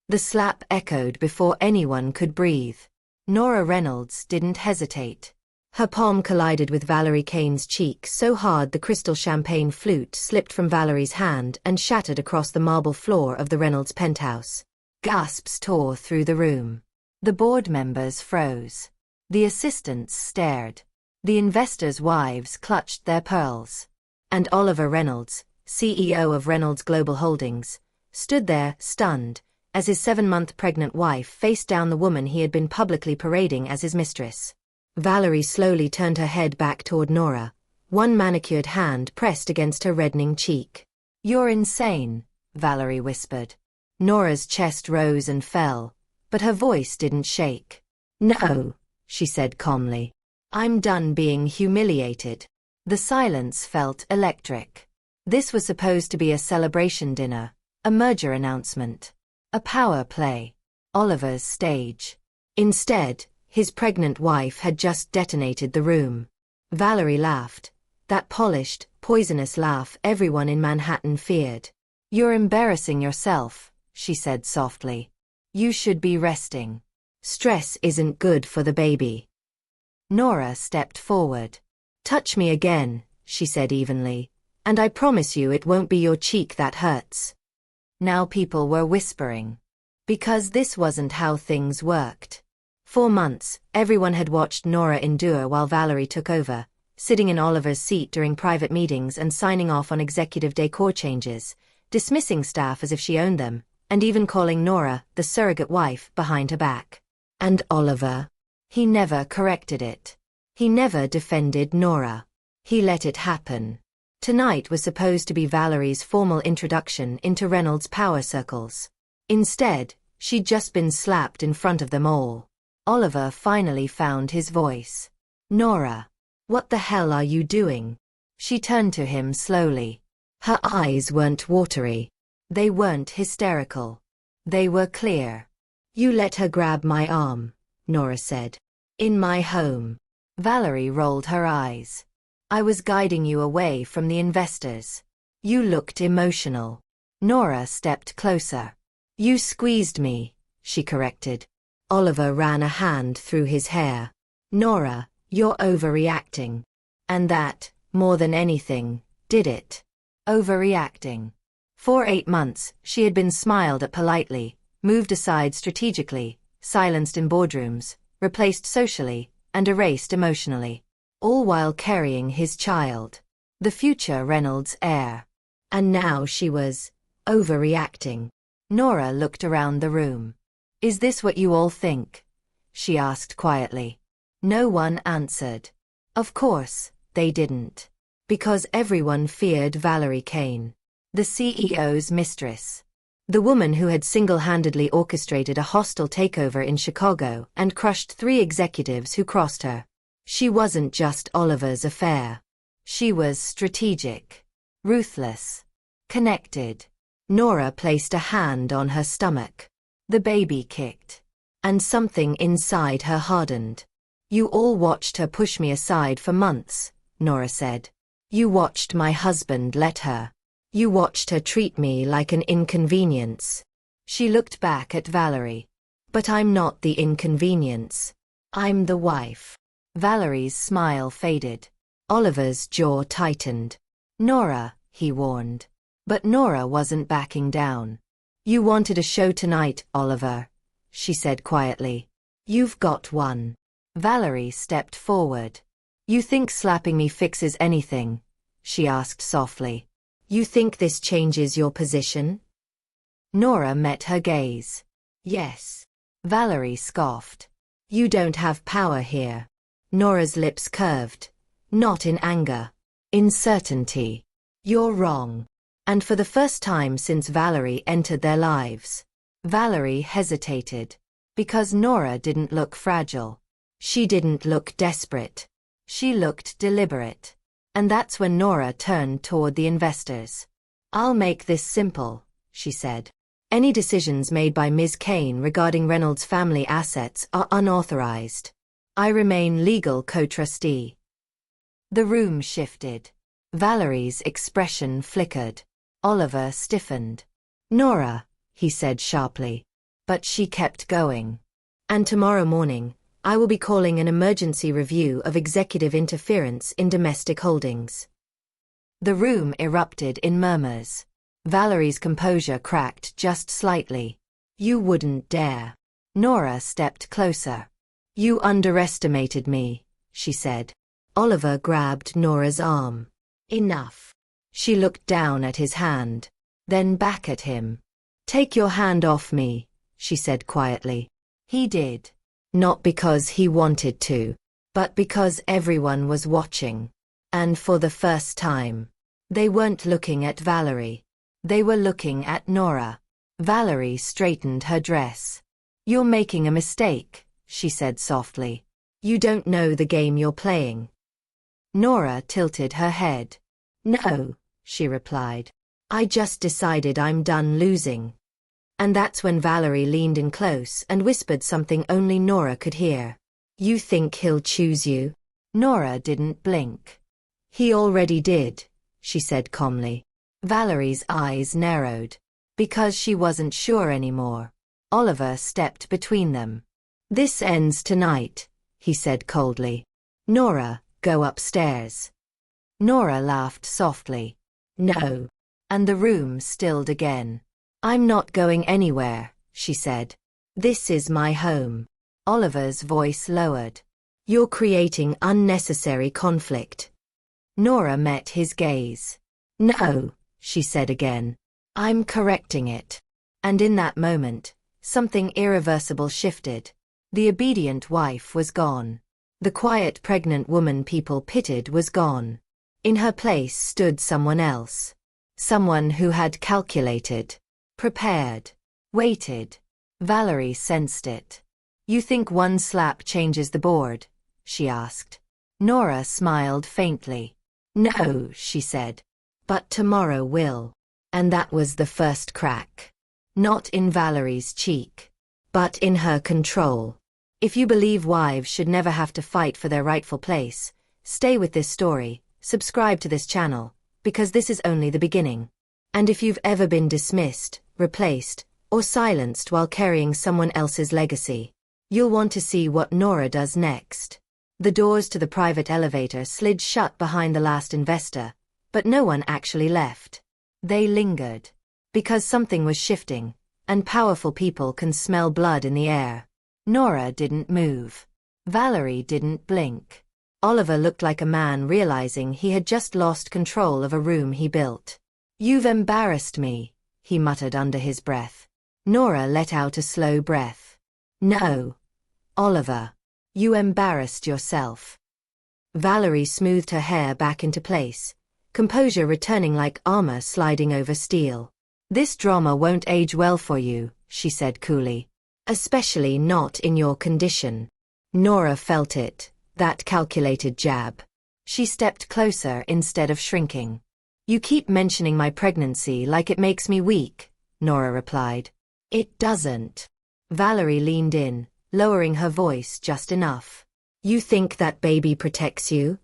The slap echoed before anyone could breathe. Nora Reynolds didn't hesitate. Her palm collided with Valerie Kane's cheek so hard the crystal champagne flute slipped from Valerie's hand and shattered across the marble floor of the Reynolds penthouse. Gasps tore through the room. The board members froze. The assistants stared. The investors' wives clutched their pearls. And Oliver Reynolds, CEO of Reynolds Global Holdings, stood there, stunned, as his 7-month pregnant wife faced down the woman he had been publicly parading as his mistress. Valerie slowly turned her head back toward Nora, one manicured hand pressed against her reddening cheek. "You're insane," Valerie whispered. Nora's chest rose and fell, but her voice didn't shake. "No," she said calmly. "I'm done being humiliated." The silence felt electric. This was supposed to be a celebration dinner, a merger announcement, a power play, Oliver's stage. Instead, his pregnant wife had just detonated the room. Valerie laughed, that polished, poisonous laugh everyone in Manhattan feared. "You're embarrassing yourself," she said softly. "You should be resting. Stress isn't good for the baby." Nora stepped forward. "Touch me again," she said evenly, "and I promise you it won't be your cheek that hurts." Now people were whispering. Because this wasn't how things worked. For months, everyone had watched Nora endure while Valerie took over, sitting in Oliver's seat during private meetings and signing off on executive decor changes, dismissing staff as if she owned them, and even calling Nora the surrogate wife behind her back. And Oliver? He never corrected it. He never defended Nora. He let it happen. Tonight was supposed to be Valerie's formal introduction into Reynolds' power circles. Instead, she'd just been slapped in front of them all. Oliver finally found his voice. "Nora, what the hell are you doing?" She turned to him slowly. Her eyes weren't watery. They weren't hysterical. They were clear. "You let her grab my arm," Nora said. "In my home." Valerie rolled her eyes. "I was guiding you away from the investors. You looked emotional." Nora stepped closer. "You squeezed me," she corrected. Oliver ran a hand through his hair. "Nora, you're overreacting." And that, more than anything, did it. Overreacting. For 8 months, she had been smiled at politely, moved aside strategically, silenced in boardrooms, replaced socially, and erased emotionally. All while carrying his child. The future Reynolds heir. And now she was overreacting. Nora looked around the room. "Is this what you all think?" she asked quietly. No one answered. Of course, they didn't. Because everyone feared Valerie Kane, the CEO's mistress. The woman who had single-handedly orchestrated a hostile takeover in Chicago and crushed 3 executives who crossed her. She wasn't just Oliver's affair. She was strategic, ruthless, connected. Nora placed a hand on her stomach. The baby kicked. And something inside her hardened. "You all watched her push me aside for months," Nora said. "You watched my husband let her. You watched her treat me like an inconvenience." She looked back at Valerie. "But I'm not the inconvenience. I'm the wife." Valerie's smile faded. Oliver's jaw tightened. "Nora," he warned. But Nora wasn't backing down. "You wanted a show tonight, Oliver," she said quietly. "You've got one." Valerie stepped forward. "You think slapping me fixes anything?" she asked softly. "You think this changes your position?" Nora met her gaze. "Yes." Valerie scoffed. "You don't have power here." Nora's lips curved. Not in anger. In certainty. "You're wrong." And for the first time since Valerie entered their lives, Valerie hesitated. Because Nora didn't look fragile. She didn't look desperate. She looked deliberate. And that's when Nora turned toward the investors. "I'll make this simple," she said. "Any decisions made by Ms. Kane regarding Reynolds' family assets are unauthorized. I remain legal co-trustee." The room shifted. Valerie's expression flickered. Oliver stiffened. "Nora," he said sharply. But she kept going. And tomorrow morning, I will be calling an emergency review of executive interference in domestic holdings. The room erupted in murmurs. Valerie's composure cracked just slightly. You wouldn't dare. Nora stepped closer. You underestimated me, she said. Oliver grabbed Nora's arm. Enough. She looked down at his hand, then back at him. Take your hand off me, she said quietly. He did. Not because he wanted to, but because everyone was watching. And for the first time, they weren't looking at Valerie. They were looking at Nora. Valerie straightened her dress. You're making a mistake, she said softly. You don't know the game you're playing. Nora tilted her head. No, she replied. I just decided I'm done losing. And that's when Valerie leaned in close and whispered something only Nora could hear. You think he'll choose you? Nora didn't blink. He already did, she said calmly. Valerie's eyes narrowed. Because she wasn't sure anymore. Oliver stepped between them. This ends tonight, he said coldly. Nora, go upstairs. Nora laughed softly. No. And the room stilled again. I'm not going anywhere, she said. This is my home. Oliver's voice lowered. You're creating unnecessary conflict. Nora met his gaze. No, she said again. I'm correcting it. And in that moment, something irreversible shifted. The obedient wife was gone. The quiet pregnant woman people pitied was gone. In her place stood someone else. Someone who had calculated, prepared, waited. Valerie sensed it. You think one slap changes the board? She asked. Nora smiled faintly. No, she said. But tomorrow will. And that was the first crack. Not in Valerie's cheek, but in her control. If you believe wives should never have to fight for their rightful place, stay with this story, subscribe to this channel, because this is only the beginning. And if you've ever been dismissed, replaced, or silenced while carrying someone else's legacy, you'll want to see what Nora does next. The doors to the private elevator slid shut behind the last investor, but no one actually left. They lingered. Because something was shifting, and powerful people can smell blood in the air. Nora didn't move. Valerie didn't blink. Oliver looked like a man realizing he had just lost control of a room he built. You've embarrassed me, he muttered under his breath. Nora let out a slow breath. No, Oliver. You embarrassed yourself. Valerie smoothed her hair back into place, composure returning like armor sliding over steel. This drama won't age well for you, she said coolly. Especially not in your condition. Nora felt it, that calculated jab. She stepped closer instead of shrinking. You keep mentioning my pregnancy like it makes me weak, Nora replied. It doesn't. Valerie leaned in, lowering her voice just enough. You think that baby protects you?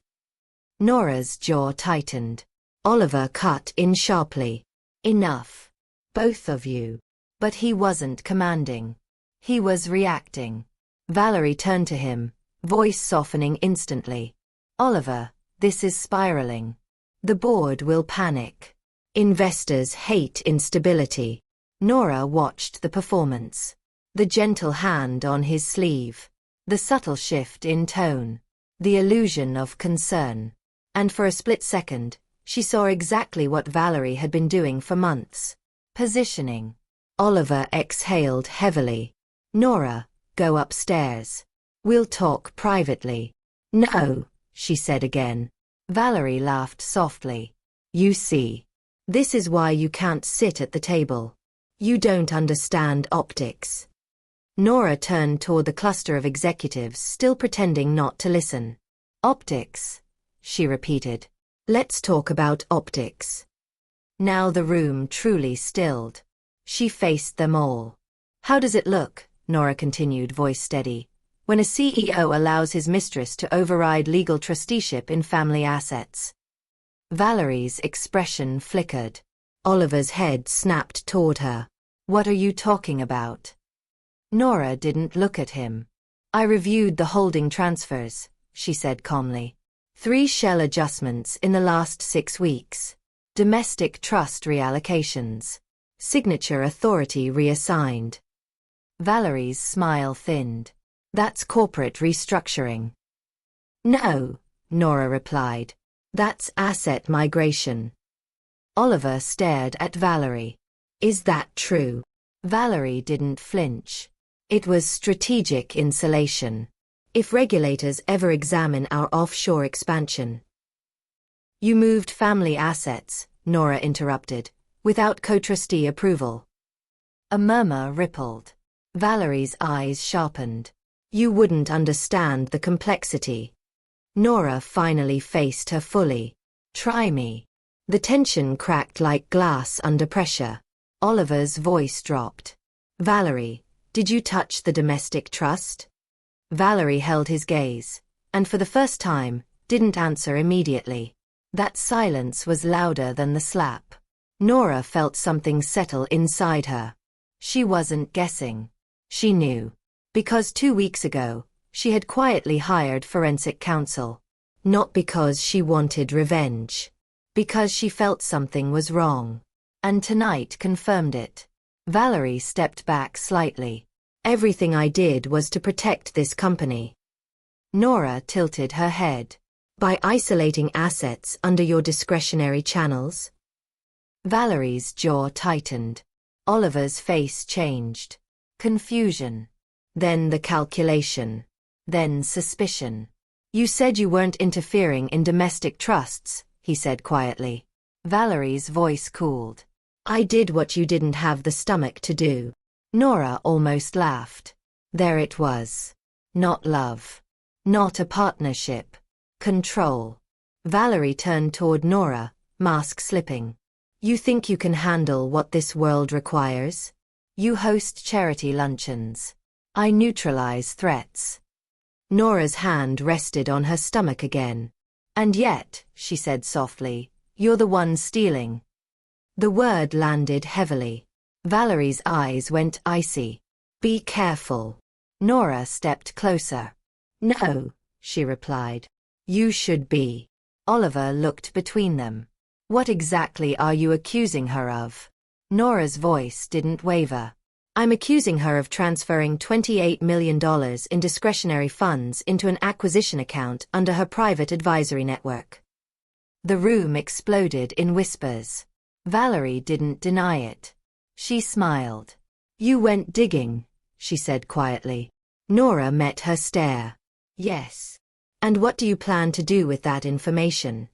Nora's jaw tightened. Oliver cut in sharply. Enough. Both of you. But he wasn't commanding. He was reacting. Valerie turned to him, voice softening instantly. Oliver, this is spiraling. The board will panic. Investors hate instability. Nora watched the performance. The gentle hand on his sleeve. The subtle shift in tone. The illusion of concern. And for a split second, she saw exactly what Valerie had been doing for months. Positioning. Oliver exhaled heavily. Nora, go upstairs. We'll talk privately. No, she said again. Valerie laughed softly. You see. This is why you can't sit at the table. You don't understand optics. Nora turned toward the cluster of executives still pretending not to listen. Optics, she repeated. Let's talk about optics. Now the room truly stilled. She faced them all. How does it look, Nora continued, voice steady, when a CEO allows his mistress to override legal trusteeship in family assets? Valerie's expression flickered. Oliver's head snapped toward her. What are you talking about? Nora didn't look at him. I reviewed the holding transfers, she said calmly. 3 shell adjustments in the last 6 weeks. Domestic trust reallocations. Signature authority reassigned. Valerie's smile thinned. That's corporate restructuring. No, Nora replied. That's asset migration. Oliver stared at Valerie. Is that true? Valerie didn't flinch. It was strategic insulation. If regulators ever examine our offshore expansion. You moved family assets, Nora interrupted, without co-trustee approval. A murmur rippled. Valerie's eyes sharpened. You wouldn't understand the complexity. Nora finally faced her fully. Try me. The tension cracked like glass under pressure. Oliver's voice dropped. Valerie, did you touch the domestic trust? Valerie held his gaze, and for the first time, didn't answer immediately. That silence was louder than the slap. Nora felt something settle inside her. She wasn't guessing. She knew. Because 2 weeks ago, she had quietly hired forensic counsel. Not because she wanted revenge. Because she felt something was wrong. And tonight confirmed it. Valerie stepped back slightly. Everything I did was to protect this company. Nora tilted her head. By isolating assets under your discretionary channels? Valerie's jaw tightened. Oliver's face changed. Confusion. Then the calculation. Then suspicion. You said you weren't interfering in domestic trusts, he said quietly. Valerie's voice cooled. I did what you didn't have the stomach to do. Nora almost laughed. There it was. Not love. Not a partnership. Control. Valerie turned toward Nora, mask slipping. You think you can handle what this world requires? You host charity luncheons. I neutralize threats. Nora's hand rested on her stomach again. And yet, she said softly, you're the one stealing. The word landed heavily. Valerie's eyes went icy. Be careful. Nora stepped closer. No, she replied. You should be. Oliver looked between them. What exactly are you accusing her of? Nora's voice didn't waver. I'm accusing her of transferring $28 million in discretionary funds into an acquisition account under her private advisory network. The room exploded in whispers. Valerie didn't deny it. She smiled. You went digging, she said quietly. Nora met her stare. Yes. And what do you plan to do with that information?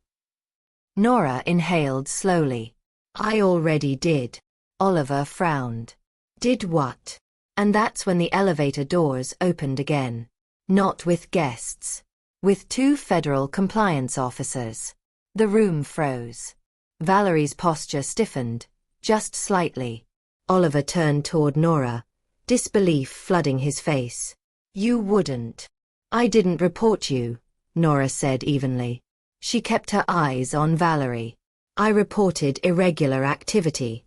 Nora inhaled slowly. I already did. Oliver frowned. Did what? And that's when the elevator doors opened again. Not with guests. With 2 federal compliance officers. The room froze. Valerie's posture stiffened, just slightly. Oliver turned toward Nora, disbelief flooding his face. You wouldn't. I didn't report you, Nora said evenly. She kept her eyes on Valerie. I reported irregular activity.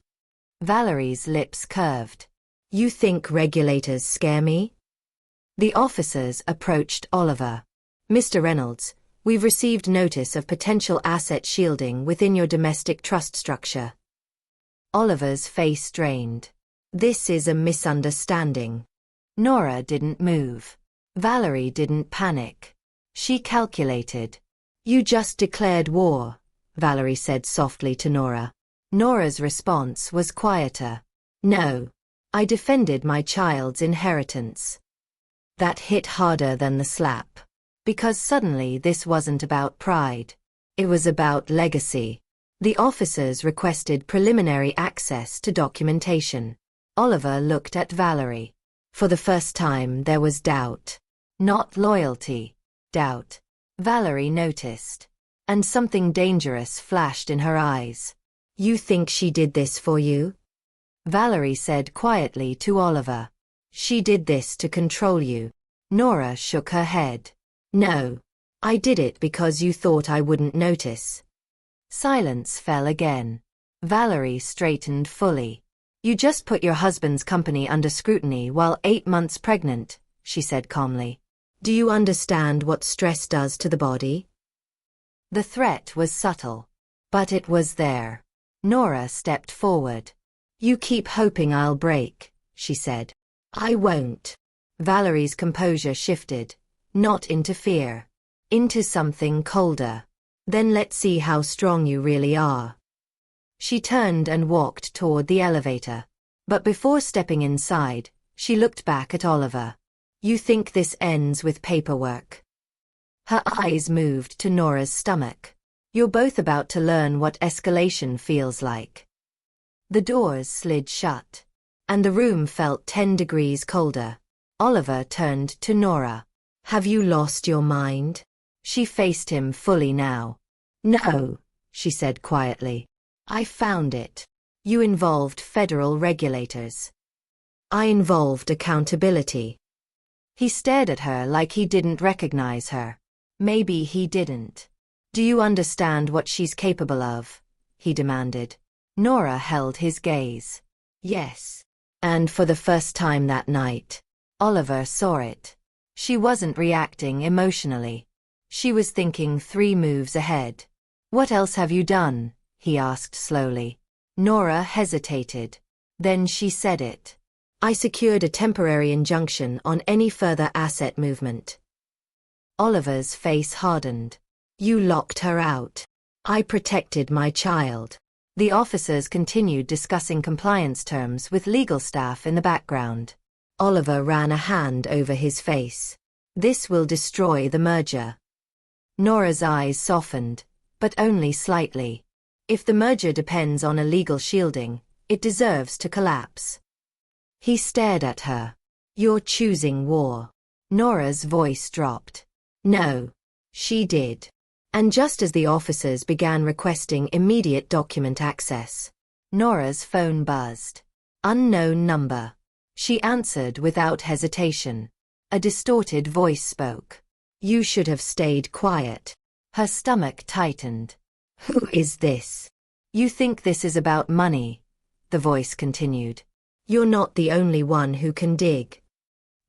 Valerie's lips curved. You think regulators scare me? The officers approached Oliver. Mr. Reynolds, we've received notice of potential asset shielding within your domestic trust structure. Oliver's face strained. This is a misunderstanding. Nora didn't move. Valerie didn't panic. She calculated. You just declared war, Valerie said softly to Nora. Nora's response was quieter. No. I defended my child's inheritance. That hit harder than the slap. Because suddenly this wasn't about pride. It was about legacy. The officers requested preliminary access to documentation. Oliver looked at Valerie. For the first time there was doubt. Not loyalty. Doubt. Valerie noticed. And something dangerous flashed in her eyes. You think she did this for you? Valerie said quietly to Oliver. She did this to control you. Nora shook her head. No. I did it because you thought I wouldn't notice. Silence fell again. Valerie straightened fully. You just put your husband's company under scrutiny while 8 months pregnant, she said calmly. Do you understand what stress does to the body? The threat was subtle, but it was there. Nora stepped forward. You keep hoping I'll break, she said. I won't. Valerie's composure shifted, not into fear, into something colder. Then let's see how strong you really are. She turned and walked toward the elevator. But before stepping inside, she looked back at Oliver. You think this ends with paperwork? Her eyes moved to Nora's stomach. You're both about to learn what escalation feels like. The doors slid shut, and the room felt 10 degrees colder. Oliver turned to Nora. Have you lost your mind? She faced him fully now. No, she said quietly. I found it. You involved federal regulators. I involved accountability. He stared at her like he didn't recognize her. Maybe he didn't. Do you understand what she's capable of? He demanded. Nora held his gaze. Yes. And for the first time that night, Oliver saw it. She wasn't reacting emotionally. She was thinking 3 moves ahead. What else have you done? He asked slowly. Nora hesitated. Then she said it. I secured a temporary injunction on any further asset movement. Oliver's face hardened. You locked her out. I protected my child. The officers continued discussing compliance terms with legal staff in the background. Oliver ran a hand over his face. This will destroy the merger. Nora's eyes softened, but only slightly. If the merger depends on a legal shielding, it deserves to collapse. He stared at her. You're choosing war. Nora's voice dropped. No. She did. And just as the officers began requesting immediate document access, Nora's phone buzzed. Unknown number. She answered without hesitation. A distorted voice spoke. You should have stayed quiet. Her stomach tightened. Who is this? You think this is about money? The voice continued. You're not the only one who can dig.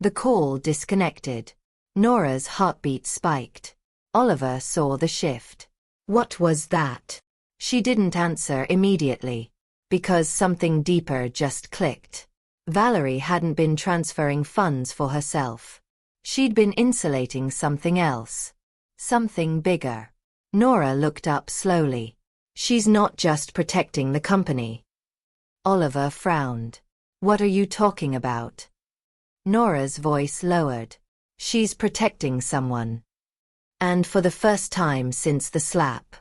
The call disconnected. Nora's heartbeat spiked. Oliver saw the shift. What was that? She didn't answer immediately, because something deeper just clicked. Valerie hadn't been transferring funds for herself. She'd been insulating something else. Something bigger. Nora looked up slowly. She's not just protecting the company. Oliver frowned. What are you talking about? Nora's voice lowered. She's protecting someone. And for the first time since the slap,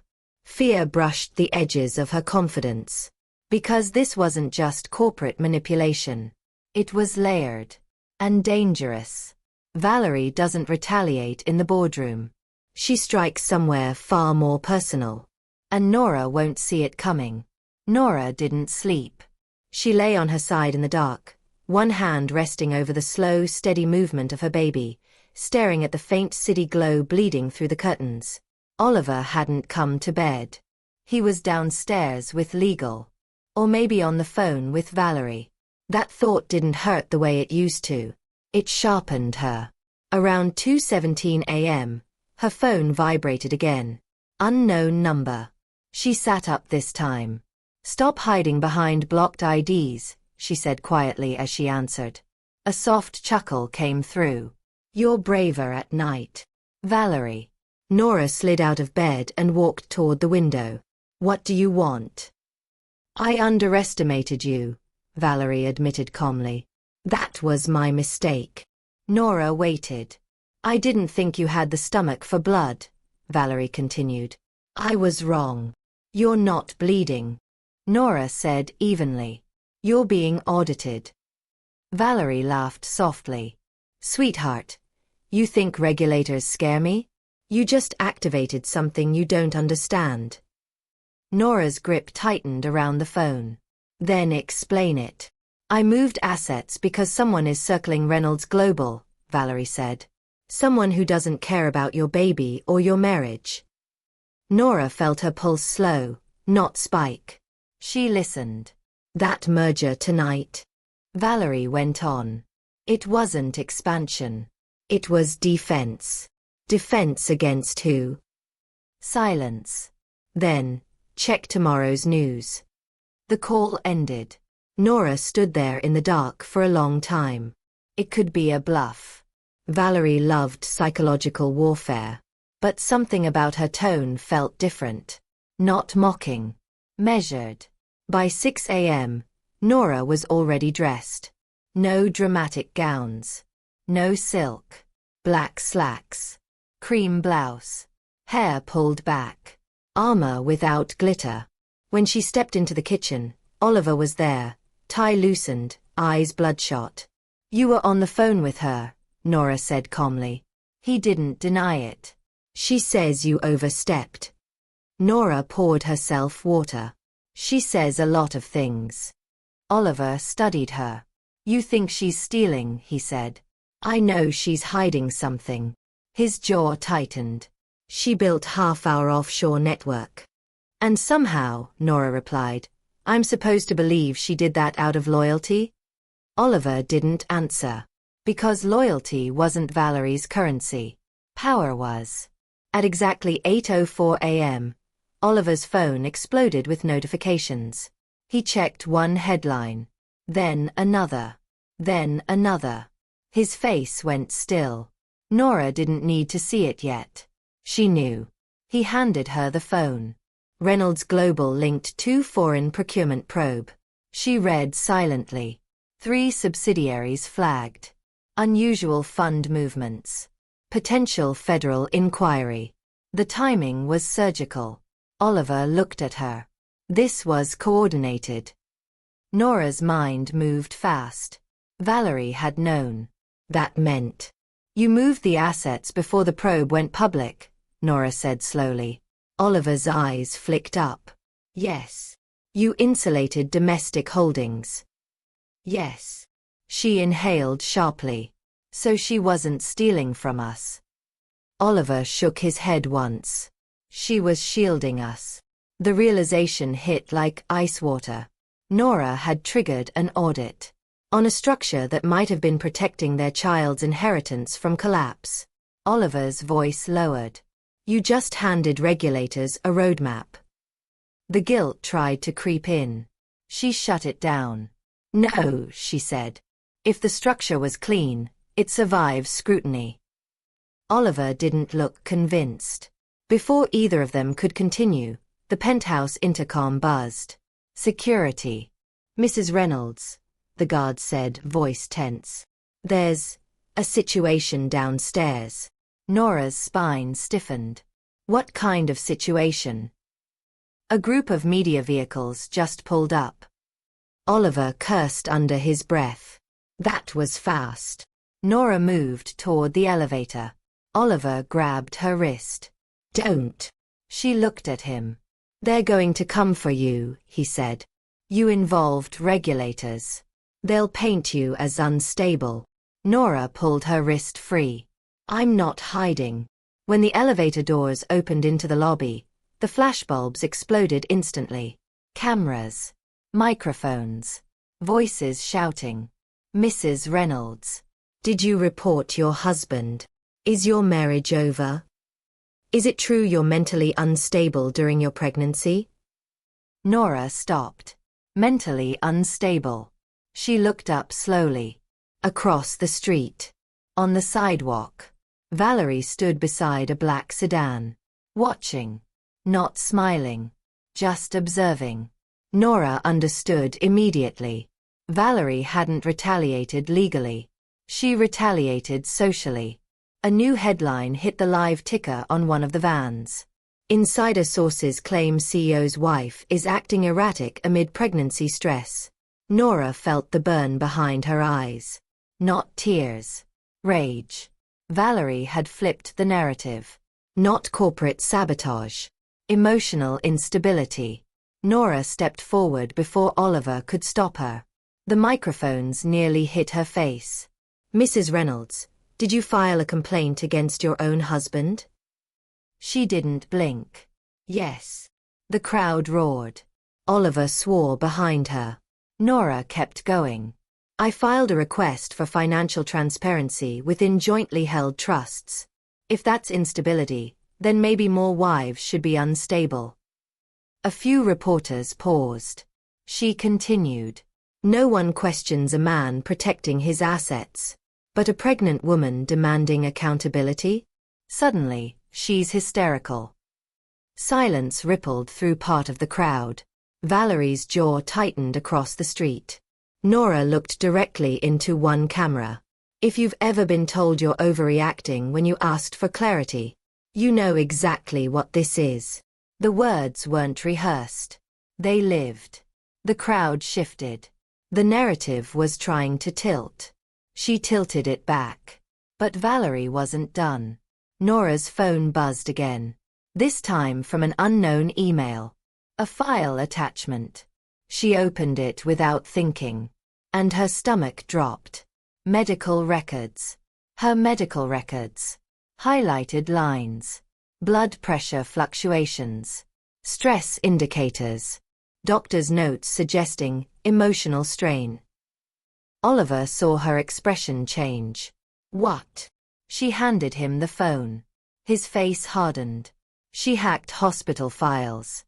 fear brushed the edges of her confidence. Because this wasn't just corporate manipulation. It was layered. And dangerous. Valerie doesn't retaliate in the boardroom. She strikes somewhere far more personal. And Nora won't see it coming. Nora didn't sleep. She lay on her side in the dark, one hand resting over the slow, steady movement of her baby, staring at the faint city glow bleeding through the curtains. Oliver hadn't come to bed. He was downstairs with legal. Or maybe on the phone with Valerie. That thought didn't hurt the way it used to. It sharpened her. Around 2:17 a.m., her phone vibrated again. Unknown number. She sat up this time. Stop hiding behind blocked IDs, she said quietly as she answered. A soft chuckle came through. You're braver at night. Valerie. Nora slid out of bed and walked toward the window. What do you want? I underestimated you, Valerie admitted calmly. That was my mistake. Nora waited. I didn't think you had the stomach for blood, Valerie continued. I was wrong. You're not bleeding. Nora said evenly. You're being audited. Valerie laughed softly. Sweetheart, you think regulators scare me? You just activated something you don't understand. Nora's grip tightened around the phone. Then explain it. I moved assets because someone is circling Reynolds Global, Valerie said. Someone who doesn't care about your baby or your marriage. Nora felt her pulse slow, not spike. She listened. That merger tonight. Valerie went on. It wasn't expansion. It was defense. Defense against who? Silence. Then, check tomorrow's news. The call ended. Nora stood there in the dark for a long time. It could be a bluff. Valerie loved psychological warfare. But something about her tone felt different. Not mocking. Measured. By 6 a.m., Nora was already dressed. No dramatic gowns. No silk. Black slacks. Cream blouse. Hair pulled back. Armor without glitter. When she stepped into the kitchen, Oliver was there, tie loosened, eyes bloodshot. You were on the phone with her, Nora said calmly. He didn't deny it. She says you overstepped. Nora poured herself water. She says a lot of things. Oliver studied her. You think she's stealing, he said. I know she's hiding something. His jaw tightened. She built half our offshore network. And somehow, Nora replied, I'm supposed to believe she did that out of loyalty? Oliver didn't answer. Because loyalty wasn't Valerie's currency. Power was. At exactly 8:04 a.m., Oliver's phone exploded with notifications. He checked one headline. Then another. Then another. His face went still. Nora didn't need to see it yet. She knew. He handed her the phone. Reynolds Global linked to foreign procurement probe. She read silently. 3 subsidiaries flagged. Unusual fund movements. Potential federal inquiry. The timing was surgical. Oliver looked at her. This was coordinated. Nora's mind moved fast. Valerie had known. That meant. You moved the assets before the probe went public, Nora said slowly. Oliver's eyes flicked up. Yes. You insulated domestic holdings. Yes. She inhaled sharply. So she wasn't stealing from us. Oliver shook his head once. She was shielding us. The realization hit like ice water. Nora had triggered an audit on a structure that might have been protecting their child's inheritance from collapse. Oliver's voice lowered. You just handed regulators a roadmap. The guilt tried to creep in. She shut it down. No, she said. If the structure was clean, it survives scrutiny. Oliver didn't look convinced. Before either of them could continue, the penthouse intercom buzzed. Security. Mrs. Reynolds, the guard said, voice tense. There's a situation downstairs. Nora's spine stiffened. What kind of situation? A group of media vehicles just pulled up. Oliver cursed under his breath. That was fast. Nora moved toward the elevator. Oliver grabbed her wrist. Don't. She looked at him. They're going to come for you, he said. You involved regulators. They'll paint you as unstable. Nora pulled her wrist free. I'm not hiding. When the elevator doors opened into the lobby, the flashbulbs exploded instantly. Cameras. Microphones. Voices shouting. Mrs. Reynolds. Did you report your husband? Is your marriage over? Is it true you're mentally unstable during your pregnancy? Nora stopped. Mentally unstable. She looked up slowly. Across the street. On the sidewalk. Valerie stood beside a black sedan. Watching. Not smiling. Just observing. Nora understood immediately. Valerie hadn't retaliated legally. She retaliated socially. A new headline hit the live ticker on one of the vans. Insider sources claim CEO's wife is acting erratic amid pregnancy stress. Nora felt the burn behind her eyes. Not tears. Rage. Valerie had flipped the narrative. Not corporate sabotage. Emotional instability. Nora stepped forward before Oliver could stop her. The microphones nearly hit her face. Mrs. Reynolds, did you file a complaint against your own husband? She didn't blink. Yes. The crowd roared. Oliver swore behind her. Nora kept going. I filed a request for financial transparency within jointly held trusts. If that's instability, then maybe more wives should be unstable. A few reporters paused. She continued. No one questions a man protecting his assets. But a pregnant woman demanding accountability? Suddenly, she's hysterical. Silence rippled through part of the crowd. Valerie's jaw tightened across the street. Nora looked directly into one camera. If you've ever been told you're overreacting when you asked for clarity, you know exactly what this is. The words weren't rehearsed. They lived. The crowd shifted. The narrative was trying to tilt. She tilted it back. But Valerie wasn't done. Nora's phone buzzed again. This time from an unknown email. A file attachment. She opened it without thinking. And her stomach dropped. Medical records. Her medical records. Highlighted lines. Blood pressure fluctuations. Stress indicators. Doctor's notes suggesting emotional strain. Oliver saw her expression change. What? She handed him the phone. His face hardened. She hacked hospital files.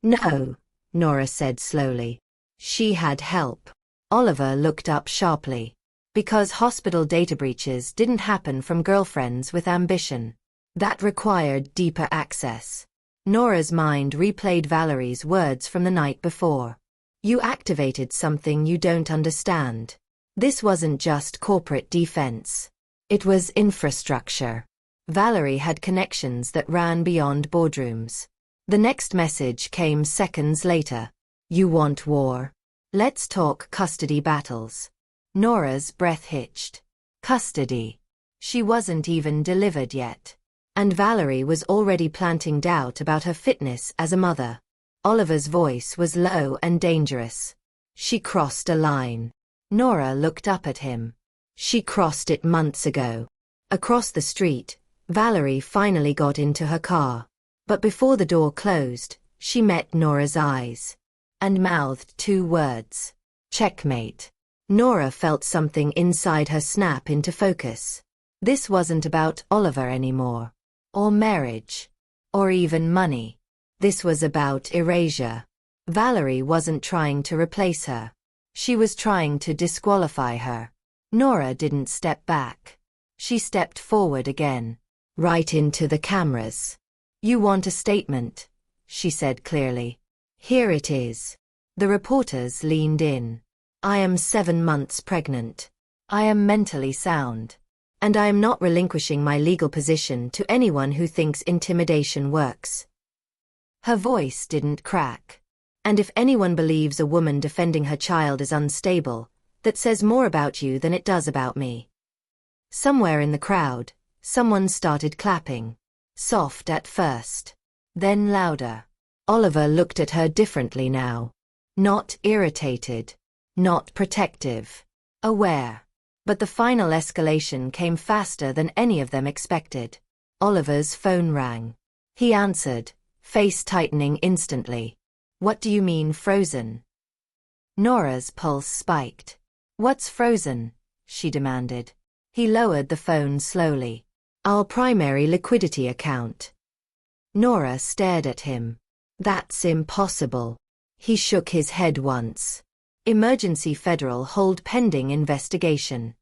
No, Nora said slowly. She had help. Oliver looked up sharply. Because hospital data breaches didn't happen from girlfriends with ambition. That required deeper access. Nora's mind replayed Valerie's words from the night before. You activated something you don't understand. This wasn't just corporate defense. It was infrastructure. Valerie had connections that ran beyond boardrooms. The next message came seconds later. You want war? Let's talk custody battles. Nora's breath hitched. Custody. She wasn't even delivered yet. And Valerie was already planting doubt about her fitness as a mother. Oliver's voice was low and dangerous. She crossed a line. Nora looked up at him. She crossed it months ago. Across the street, Valerie finally got into her car. But before the door closed, she met Nora's eyes. And mouthed two words. Checkmate. Nora felt something inside her snap into focus. This wasn't about Oliver anymore. Or marriage. Or even money. This was about erasure. Valerie wasn't trying to replace her. She was trying to disqualify her. Nora didn't step back. She stepped forward again. Right into the cameras. You want a statement, she said clearly. Here it is. The reporters leaned in. I am 7 months pregnant. I am mentally sound. And I am not relinquishing my legal position to anyone who thinks intimidation works. Her voice didn't crack. And if anyone believes a woman defending her child is unstable, that says more about you than it does about me. Somewhere in the crowd, someone started clapping. Soft at first. Then louder. Oliver looked at her differently now. Not irritated. Not protective. Aware. But the final escalation came faster than any of them expected. Oliver's phone rang. He answered, face tightening instantly. What do you mean frozen? Nora's pulse spiked. What's frozen? She demanded. He lowered the phone slowly. Our primary liquidity account. Nora stared at him. That's impossible. He shook his head once. Emergency federal hold pending investigation.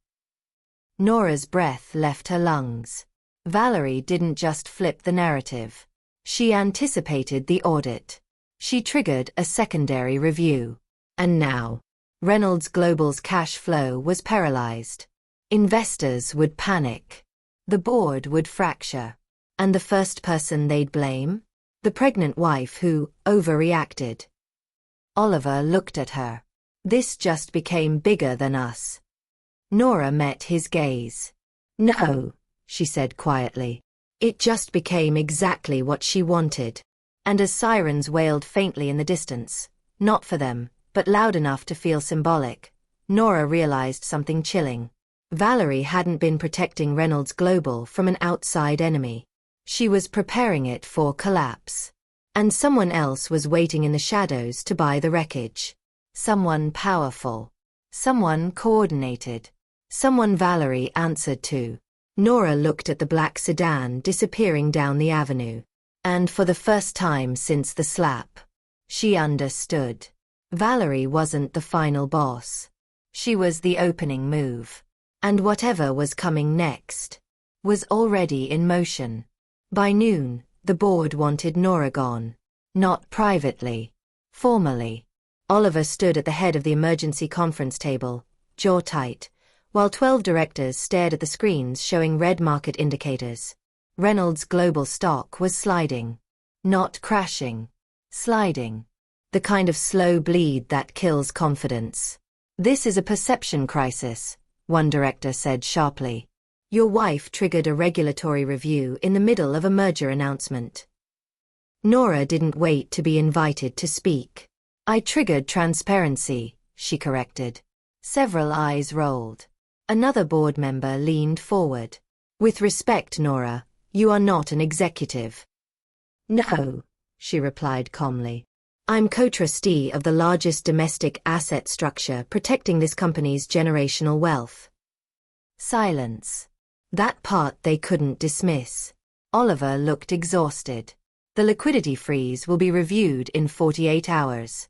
Nora's breath left her lungs. Valerie didn't just flip the narrative. She anticipated the audit. She triggered a secondary review. And now, Reynolds Global's cash flow was paralyzed. Investors would panic. The board would fracture. And the first person they'd blame? The pregnant wife who overreacted. Oliver looked at her. This just became bigger than us. Nora met his gaze. No, she said quietly. It just became exactly what she wanted. And as sirens wailed faintly in the distance, not for them, but loud enough to feel symbolic, Nora realized something chilling. Valerie hadn't been protecting Reynolds Global from an outside enemy. She was preparing it for collapse. And someone else was waiting in the shadows to buy the wreckage. Someone powerful. Someone coordinated. Someone Valerie answered to. Nora looked at the black sedan disappearing down the avenue. And for the first time since the slap, she understood. Valerie wasn't the final boss. She was the opening move. And whatever was coming next was already in motion. By noon, the board wanted Nora gone. Not privately. Formally. Oliver stood at the head of the emergency conference table, jaw tight, while 12 directors stared at the screens showing red market indicators. Reynolds' global stock was sliding. Not crashing. Sliding. The kind of slow bleed that kills confidence. This is a perception crisis, one director said sharply. Your wife triggered a regulatory review in the middle of a merger announcement. Nora didn't wait to be invited to speak. I triggered transparency, she corrected. Several eyes rolled. Another board member leaned forward. With respect, Nora, you are not an executive. No, she replied calmly. I'm co-trustee of the largest domestic asset structure protecting this company's generational wealth. Silence. That part they couldn't dismiss. Oliver looked exhausted. The liquidity freeze will be reviewed in 48 hours.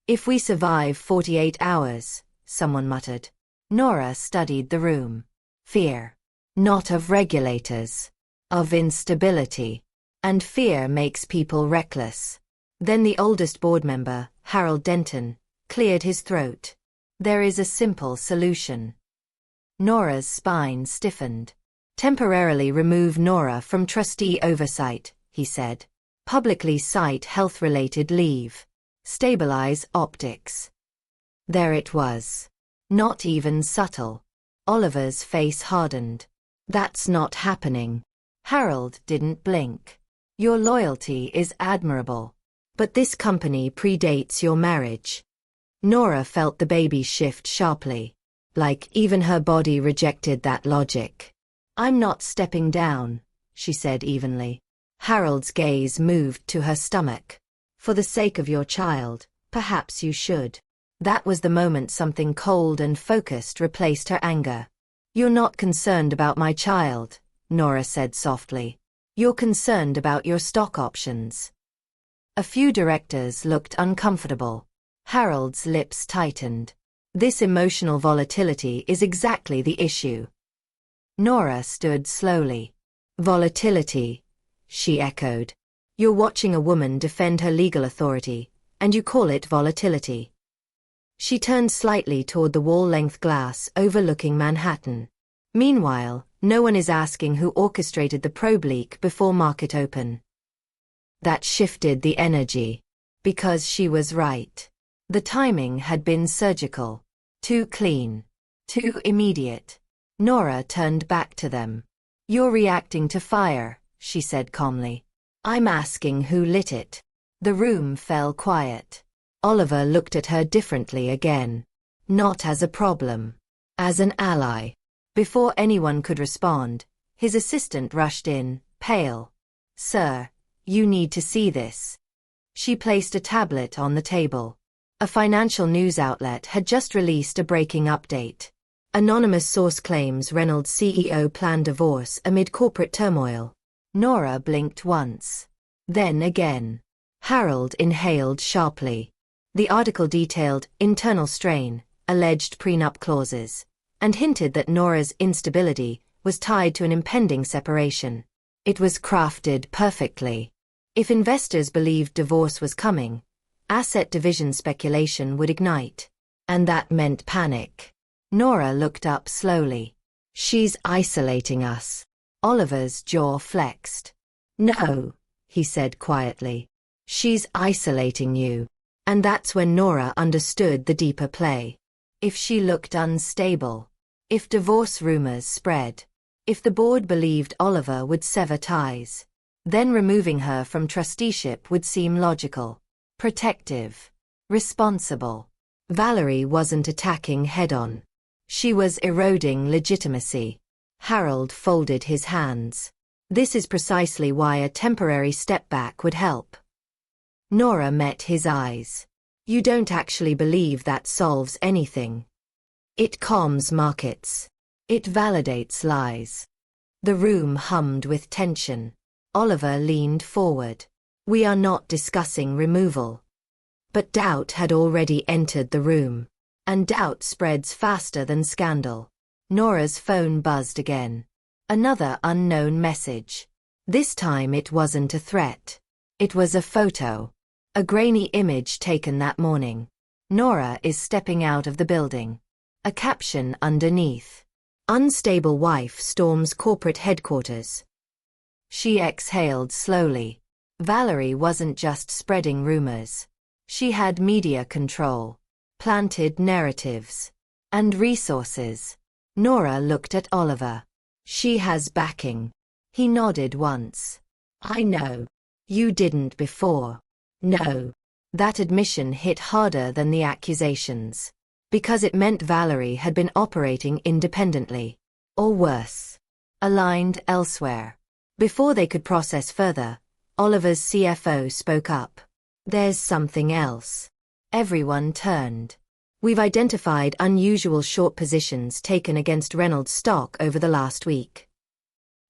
If we survive 48 hours, someone muttered. Nora studied the room. Fear. Not of regulators. Of instability. And fear makes people reckless. Then the oldest board member, Harold Denton, cleared his throat. There is a simple solution. Nora's spine stiffened. Temporarily remove Nora from trustee oversight, he said. Publicly cite health-related leave. Stabilize optics. There it was. Not even subtle. Oliver's face hardened. That's not happening. Harold didn't blink. Your loyalty is admirable. But this company predates your marriage. Nora felt the baby shift sharply. Like even her body rejected that logic. I'm not stepping down, she said evenly. Harold's gaze moved to her stomach. For the sake of your child, perhaps you should. That was the moment something cold and focused replaced her anger. You're not concerned about my child, Nora said softly. You're concerned about your stock options. A few directors looked uncomfortable. Harold's lips tightened. This emotional volatility is exactly the issue. Nora stood slowly. Volatility, she echoed. You're watching a woman defend her legal authority, and you call it volatility. She turned slightly toward the wall-length glass overlooking Manhattan. Meanwhile, no one is asking who orchestrated the probe leak before market open. That shifted the energy. Because she was right. The timing had been surgical. Too clean. Too immediate. Nora turned back to them. You're reacting to fire, she said calmly. I'm asking who lit it. The room fell quiet. Oliver looked at her differently again. Not as a problem. As an ally. Before anyone could respond, his assistant rushed in, pale. Sir, you need to see this. She placed a tablet on the table. A financial news outlet had just released a breaking update. Anonymous source claims Reynolds' CEO planned divorce amid corporate turmoil. Nora blinked once. Then again. Harold inhaled sharply. The article detailed internal strain, alleged prenup clauses, and hinted that Nora's instability was tied to an impending separation. It was crafted perfectly. If investors believed divorce was coming, asset division speculation would ignite. And that meant panic. Nora looked up slowly. She's isolating us. Oliver's jaw flexed. No, he said quietly. She's isolating you. And that's when Nora understood the deeper play. If she looked unstable. If divorce rumors spread. If the board believed Oliver would sever ties. Then removing her from trusteeship would seem logical. Protective. Responsible. Valerie wasn't attacking head-on. She was eroding legitimacy. Harold folded his hands. This is precisely why a temporary step back would help. Nora met his eyes. You don't actually believe that solves anything. It calms markets. It validates lies. The room hummed with tension. Oliver leaned forward. We are not discussing removal. But doubt had already entered the room. And doubt spreads faster than scandal. Nora's phone buzzed again. Another unknown message. This time it wasn't a threat. It was a photo. A grainy image taken that morning. Nora is stepping out of the building. A caption underneath. Unstable wife storms corporate headquarters. She exhaled slowly. Valerie wasn't just spreading rumors. She had media control, planted narratives, and resources. Nora looked at Oliver. She has backing. He nodded once. I know. You didn't before. No. That admission hit harder than the accusations. Because it meant Valerie had been operating independently. Or worse. Aligned elsewhere. Before they could process further, Oliver's CFO spoke up. There's something else. Everyone turned. We've identified unusual short positions taken against Reynolds' stock over the last week.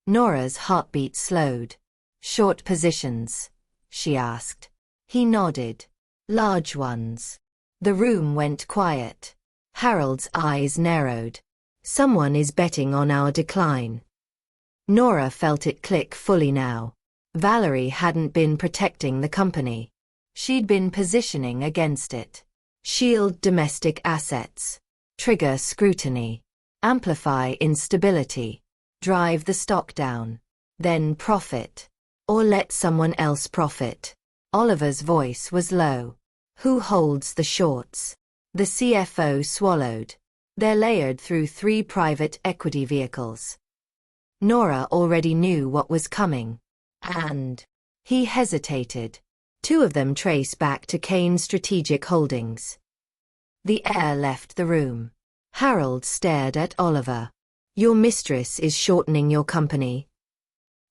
Nora's heartbeat slowed. Short positions? She asked. He nodded. Large ones. The room went quiet. Harold's eyes narrowed. Someone is betting on our decline. Nora felt it click fully now. Valerie hadn't been protecting the company. She'd been positioning against it. Shield domestic assets. Trigger scrutiny. Amplify instability. Drive the stock down. Then profit. Or let someone else profit. Oliver's voice was low. Who holds the shorts? The CFO swallowed. They're layered through 3 private equity vehicles. Nora already knew what was coming. And he hesitated. 2 of them trace back to Kane's strategic holdings. The air left the room. Harold stared at Oliver. Your mistress is shortening your company.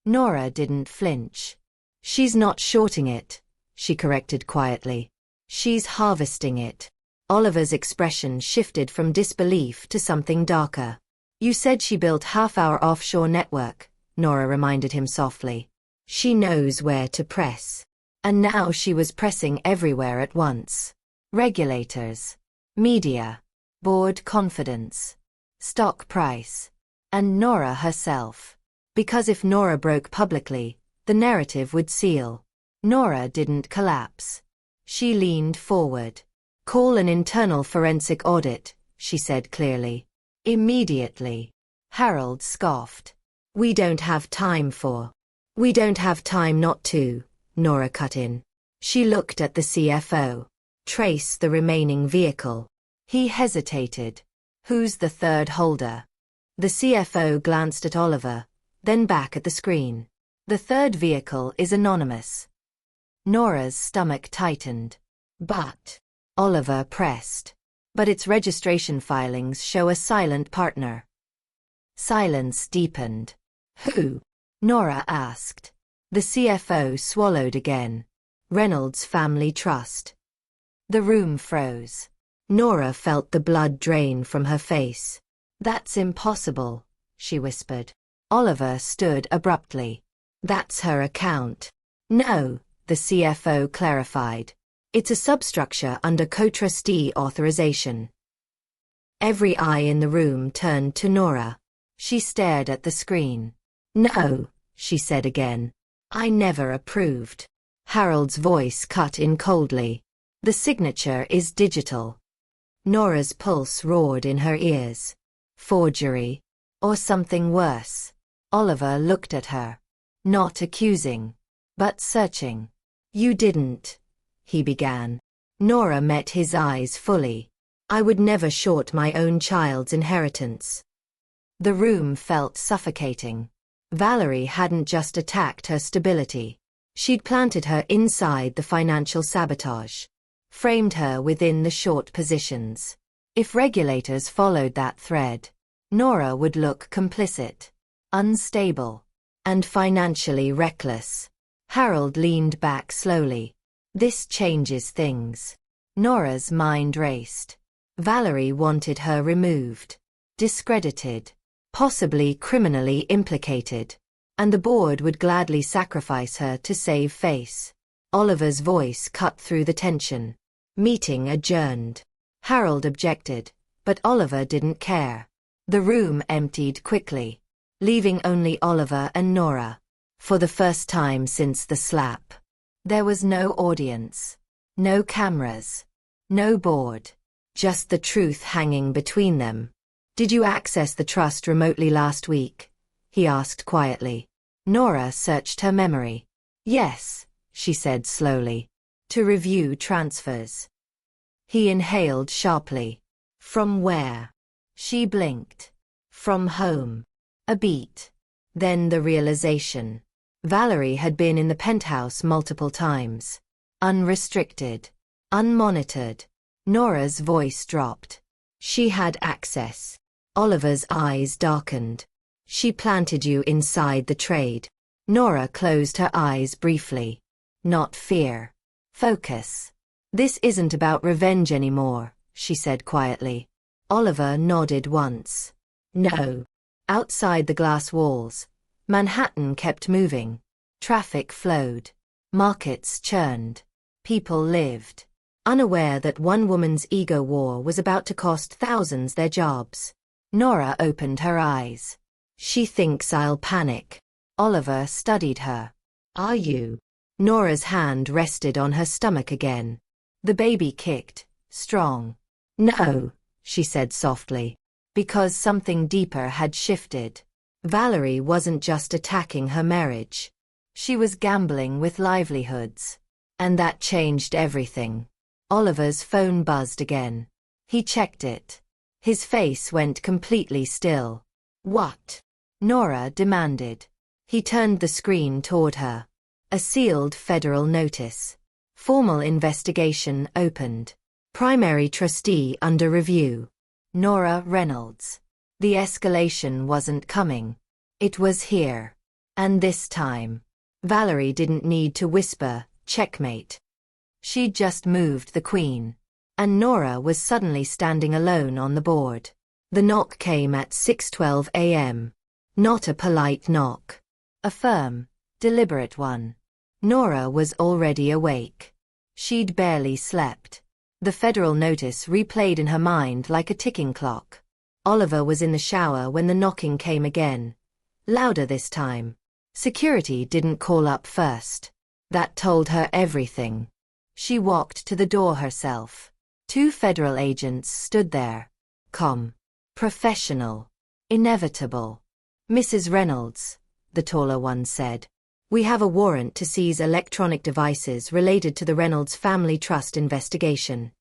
Nora didn't flinch. She's not shorting it, she corrected quietly. She's harvesting it. Oliver's expression shifted from disbelief to something darker. You said she built half our offshore network, Nora reminded him softly. She knows where to press. And now she was pressing everywhere at once. Regulators. Media. Board confidence. Stock price. And Nora herself. Because if Nora broke publicly, the narrative would seal. Nora didn't collapse. She leaned forward. Call an internal forensic audit, she said clearly. Immediately. Harold scoffed. We don't have time not to, Nora cut in. She looked at the CFO. Trace the remaining vehicle. He hesitated. Who's the third holder? The CFO glanced at Oliver, then back at the screen. The third vehicle is anonymous. Nora's stomach tightened. But, Oliver pressed. But its registration filings show a silent partner. Silence deepened. Who? Nora asked. The CFO swallowed again. Reynolds Family Trust. The room froze. Nora felt the blood drain from her face. That's impossible, she whispered. Oliver stood abruptly. That's her account. No, the CFO clarified. It's a substructure under co-trustee authorization. Every eye in the room turned to Nora. She stared at the screen. No, she said again. I never approved. Harold's voice cut in coldly. The signature is digital. Nora's pulse roared in her ears. Forgery. Or something worse. Oliver looked at her. Not accusing. But searching. You didn't. He began. Nora met his eyes fully. I would never short my own child's inheritance. The room felt suffocating. Valerie hadn't just attacked her stability. She'd planted her inside the financial sabotage. Framed her within the short positions. If regulators followed that thread, Nora would look complicit, unstable, and financially reckless. Harold leaned back slowly. This changes things. Nora's mind raced. Valerie wanted her removed, discredited, possibly criminally implicated. And the board would gladly sacrifice her to save face. Oliver's voice cut through the tension. Meeting adjourned. Harold objected, but Oliver didn't care. The room emptied quickly, leaving only Oliver and Nora. For the first time since the slap. There was no audience, no cameras, no board, just the truth hanging between them. "Did you access the trust remotely last week?" he asked quietly. Nora searched her memory. "Yes," she said slowly. "To review transfers." He inhaled sharply. "From where?" She blinked. "From home." A beat. Then the realization. Valerie had been in the penthouse multiple times. Unrestricted. Unmonitored. Nora's voice dropped. "She had access." Oliver's eyes darkened. "She planted you inside the trade." Nora closed her eyes briefly. "Not fear. Focus. This isn't about revenge anymore," she said quietly. Oliver nodded once. "No." Outside the glass walls, Manhattan kept moving. Traffic flowed. Markets churned. People lived, unaware that one woman's ego war was about to cost thousands their jobs. Nora opened her eyes. "She thinks I'll panic." Oliver studied her. "Are you?" Nora's hand rested on her stomach again. The baby kicked, strong. "No," she said softly. Because something deeper had shifted. Valerie wasn't just attacking her marriage. She was gambling with livelihoods. And that changed everything. Oliver's phone buzzed again. He checked it. His face went completely still. "What?" Nora demanded. He turned the screen toward her. A sealed federal notice. Formal investigation opened. Primary trustee under review. Nora Reynolds. The escalation wasn't coming. It was here. And this time. Valerie didn't need to whisper, "Checkmate." She'd just moved the queen. And Nora was suddenly standing alone on the board. The knock came at 6:12 a.m. Not a polite knock. A firm, deliberate one. Nora was already awake. She'd barely slept. The federal notice replayed in her mind like a ticking clock. Oliver was in the shower when the knocking came again. Louder this time. Security didn't call up first. That told her everything. She walked to the door herself. 2 federal agents stood there. Calm. Professional. Inevitable. "Mrs. Reynolds," the taller one said. "We have a warrant to seize electronic devices related to the Reynolds Family Trust investigation."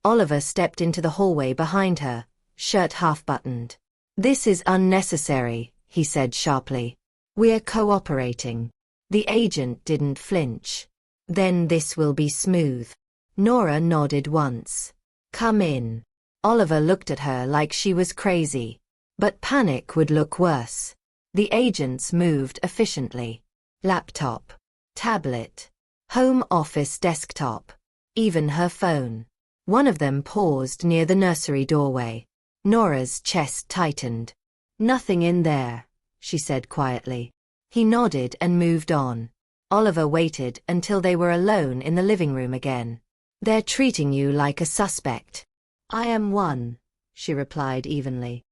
Oliver stepped into the hallway behind her, shirt half-buttoned. "This is unnecessary," he said sharply. "We're cooperating." The agent didn't flinch. "Then this will be smooth." Nora nodded once. "Come in." Oliver looked at her like she was crazy. But panic would look worse. The agents moved efficiently. Laptop. Tablet. Home office desktop. Even her phone. One of them paused near the nursery doorway. Nora's chest tightened. "Nothing in there," she said quietly. He nodded and moved on. Oliver waited until they were alone in the living room again. "They're treating you like a suspect." "I am one," she replied evenly.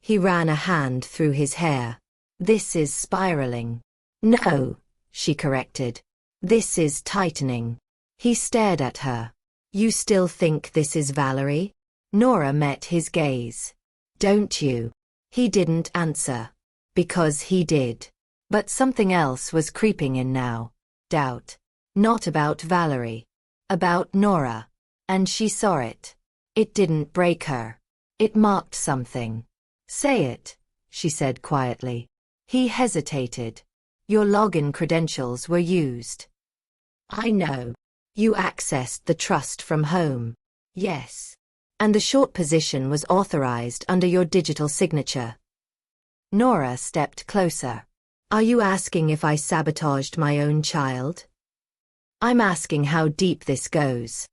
He ran a hand through his hair. "This is spiraling." "No," she corrected. "This is tightening." He stared at her. "You still think this is Valerie?" Nora met his gaze. "Don't you?" He didn't answer. Because he did. But something else was creeping in now. Doubt. Not about Valerie. About Nora. And she saw it. It didn't break her. It marked something. "Say it," she said quietly. He hesitated. "Your login credentials were used." "I know. You accessed the trust from home." "Yes. And the short position was authorized under your digital signature." Nora stepped closer. "Are you asking if I sabotaged my own child?" "I'm asking how deep this goes."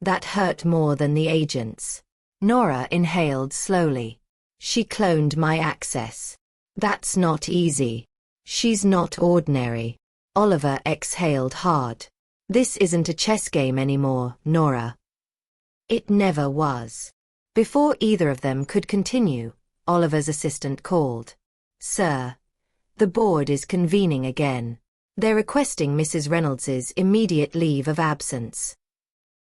That hurt more than the agents. Nora inhaled slowly. She cloned my access. That's not easy. She's not ordinary. Oliver exhaled hard. This isn't a chess game anymore, Nora. It never was. Before either of them could continue, Oliver's assistant called. Sir, the board is convening again. They're requesting Mrs. Reynolds's immediate leave of absence.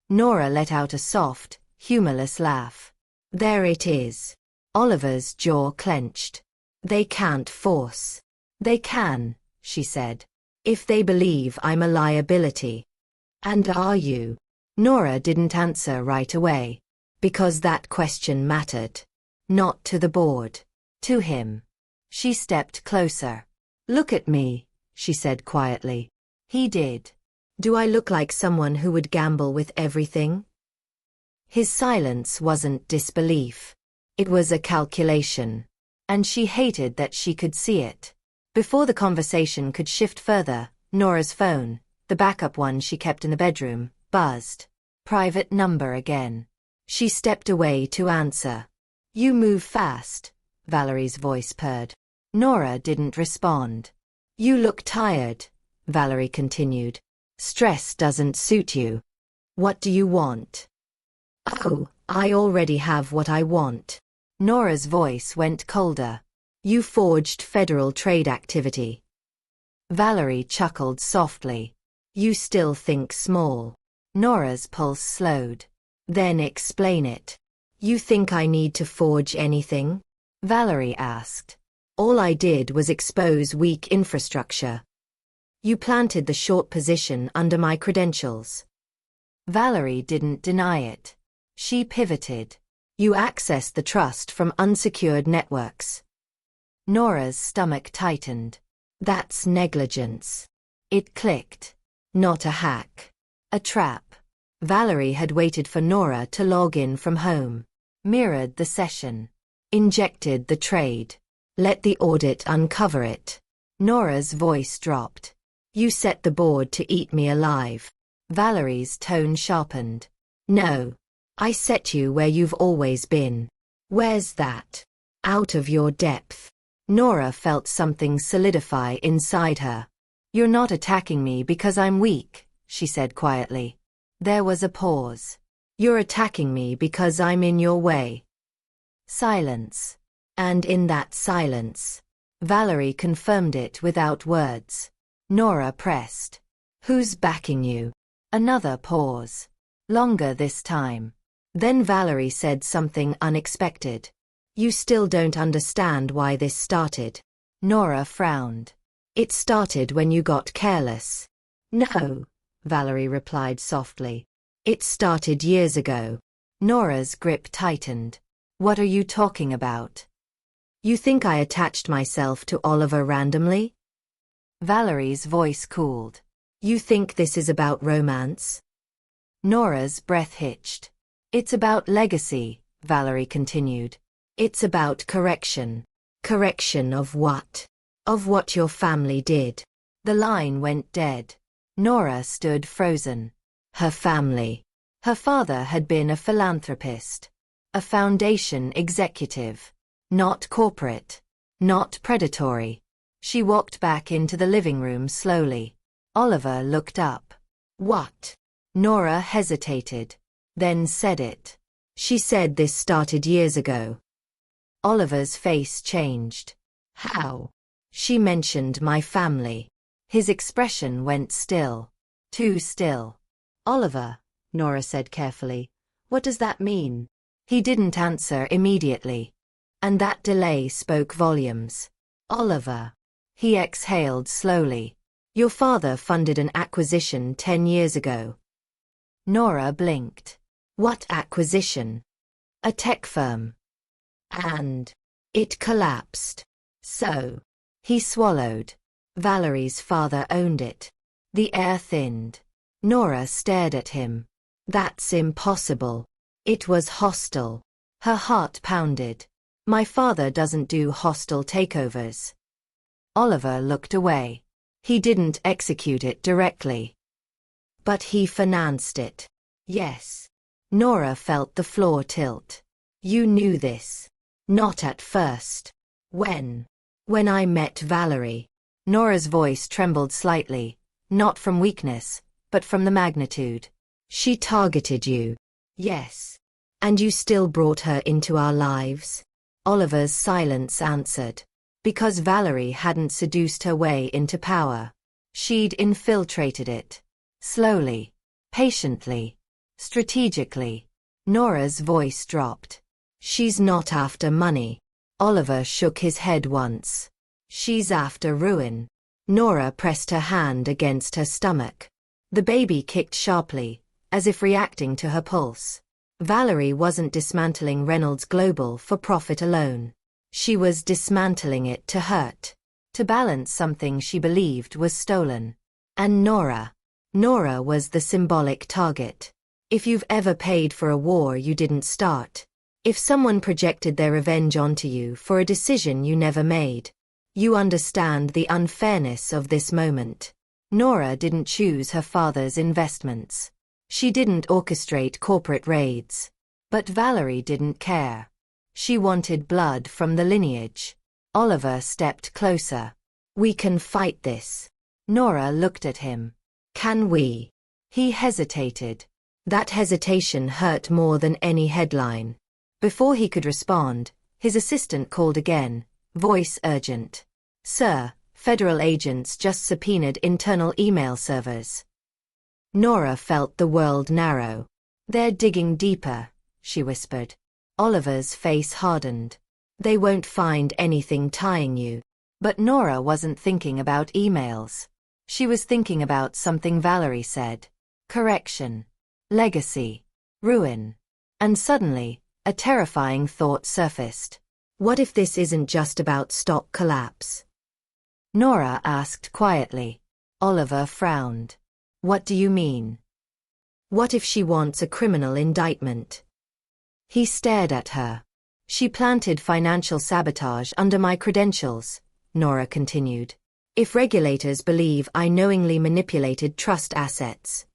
Nora let out a soft, humorless laugh. There it is. Oliver's jaw clenched. They can't force. They can, she said. If they believe I'm a liability. And are you? Nora didn't answer right away. Because that question mattered. Not to the board. To him. She stepped closer. Look at me, she said quietly. He did. Do I look like someone who would gamble with everything? His silence wasn't disbelief. It was a calculation. And she hated that she could see it. Before the conversation could shift further, Nora's phone, the backup one she kept in the bedroom, buzzed. Private number again. She stepped away to answer. You move fast, Valerie's voice purred. Nora didn't respond. You look tired, Valerie continued. Stress doesn't suit you. What do you want? Oh, I already have what I want. Nora's voice went colder. You forged Federal Trade activity. Valerie chuckled softly. You still think small. Nora's pulse slowed. Then explain it. You think I need to forge anything? Valerie asked. All I did was expose weak infrastructure. You planted the short position under my credentials. Valerie didn't deny it. She pivoted. You accessed the trust from unsecured networks. Nora's stomach tightened. That's negligence. It clicked. Not a hack. A trap. Valerie had waited for Nora to log in from home. Mirrored the session. Injected the trade. Let the audit uncover it. Nora's voice dropped. You set the board to eat me alive. Valerie's tone sharpened. No. I set you where you've always been. Where's that? Out of your depth. Nora felt something solidify inside her. You're not attacking me because I'm weak, she said quietly. There was a pause. You're attacking me because I'm in your way. Silence. And in that silence, Valerie confirmed it without words. Nora pressed. Who's backing you? Another pause. Longer this time. Then Valerie said something unexpected. You still don't understand why this started. Nora frowned. It started when you got careless. No, Valerie replied softly. It started years ago. Nora's grip tightened. What are you talking about? You think I attached myself to Oliver randomly? Valerie's voice cooled. You think this is about romance? Nora's breath hitched. It's about legacy, Valerie continued. It's about correction. Correction of what? Of what your family did. The line went dead. Nora stood frozen. Her family. Her father had been a philanthropist. A foundation executive. Not corporate. Not predatory. She walked back into the living room slowly. Oliver looked up. What? Nora hesitated. Then said it. She said this started years ago. Oliver's face changed. How? She mentioned my family. His expression went still. Too still. Oliver, Nora said carefully. What does that mean? He didn't answer immediately. And that delay spoke volumes. Oliver. He exhaled slowly. Your father funded an acquisition 10 years ago. Nora blinked. What acquisition? A tech firm. And it collapsed. So. He swallowed. Valerie's father owned it. The air thinned. Nora stared at him. That's impossible. It was hostile. Her heart pounded. My father doesn't do hostile takeovers. Oliver looked away. He didn't execute it directly. But he financed it. Yes. Nora felt the floor tilt. You knew this. Not at first. When? When I met Valerie. Nora's voice trembled slightly, not from weakness, but from the magnitude. She targeted you. Yes. And you still brought her into our lives? Oliver's silence answered. Because Valerie hadn't seduced her way into power. She'd infiltrated it. Slowly. Patiently. Strategically. Nora's voice dropped. She's not after money. Oliver shook his head once. She's after ruin. Nora pressed her hand against her stomach. The baby kicked sharply, as if reacting to her pulse. Valerie wasn't dismantling Reynolds Global for profit alone. She was dismantling it to hurt. To balance something she believed was stolen. And Nora was the symbolic target. If you've ever paid for a war you didn't start. If someone projected their revenge onto you for a decision you never made, you understand the unfairness of this moment. Nora didn't choose her father's investments. She didn't orchestrate corporate raids. But Valerie didn't care. She wanted blood from the lineage. Oliver stepped closer. We can fight this. Nora looked at him. Can we? He hesitated. That hesitation hurt more than any headline. Before he could respond, his assistant called again, voice urgent. Sir, federal agents just subpoenaed internal email servers. Nora felt the world narrow. They're digging deeper, she whispered. Oliver's face hardened. They won't find anything tying you. But Nora wasn't thinking about emails. She was thinking about something Valerie said. Correction. Legacy. Ruin. And suddenly, a terrifying thought surfaced. What if this isn't just about stock collapse? Nora asked quietly. Oliver frowned. What do you mean? What if she wants a criminal indictment? He stared at her. She planted financial sabotage under my credentials, Nora continued. If regulators believe I knowingly manipulated trust assets,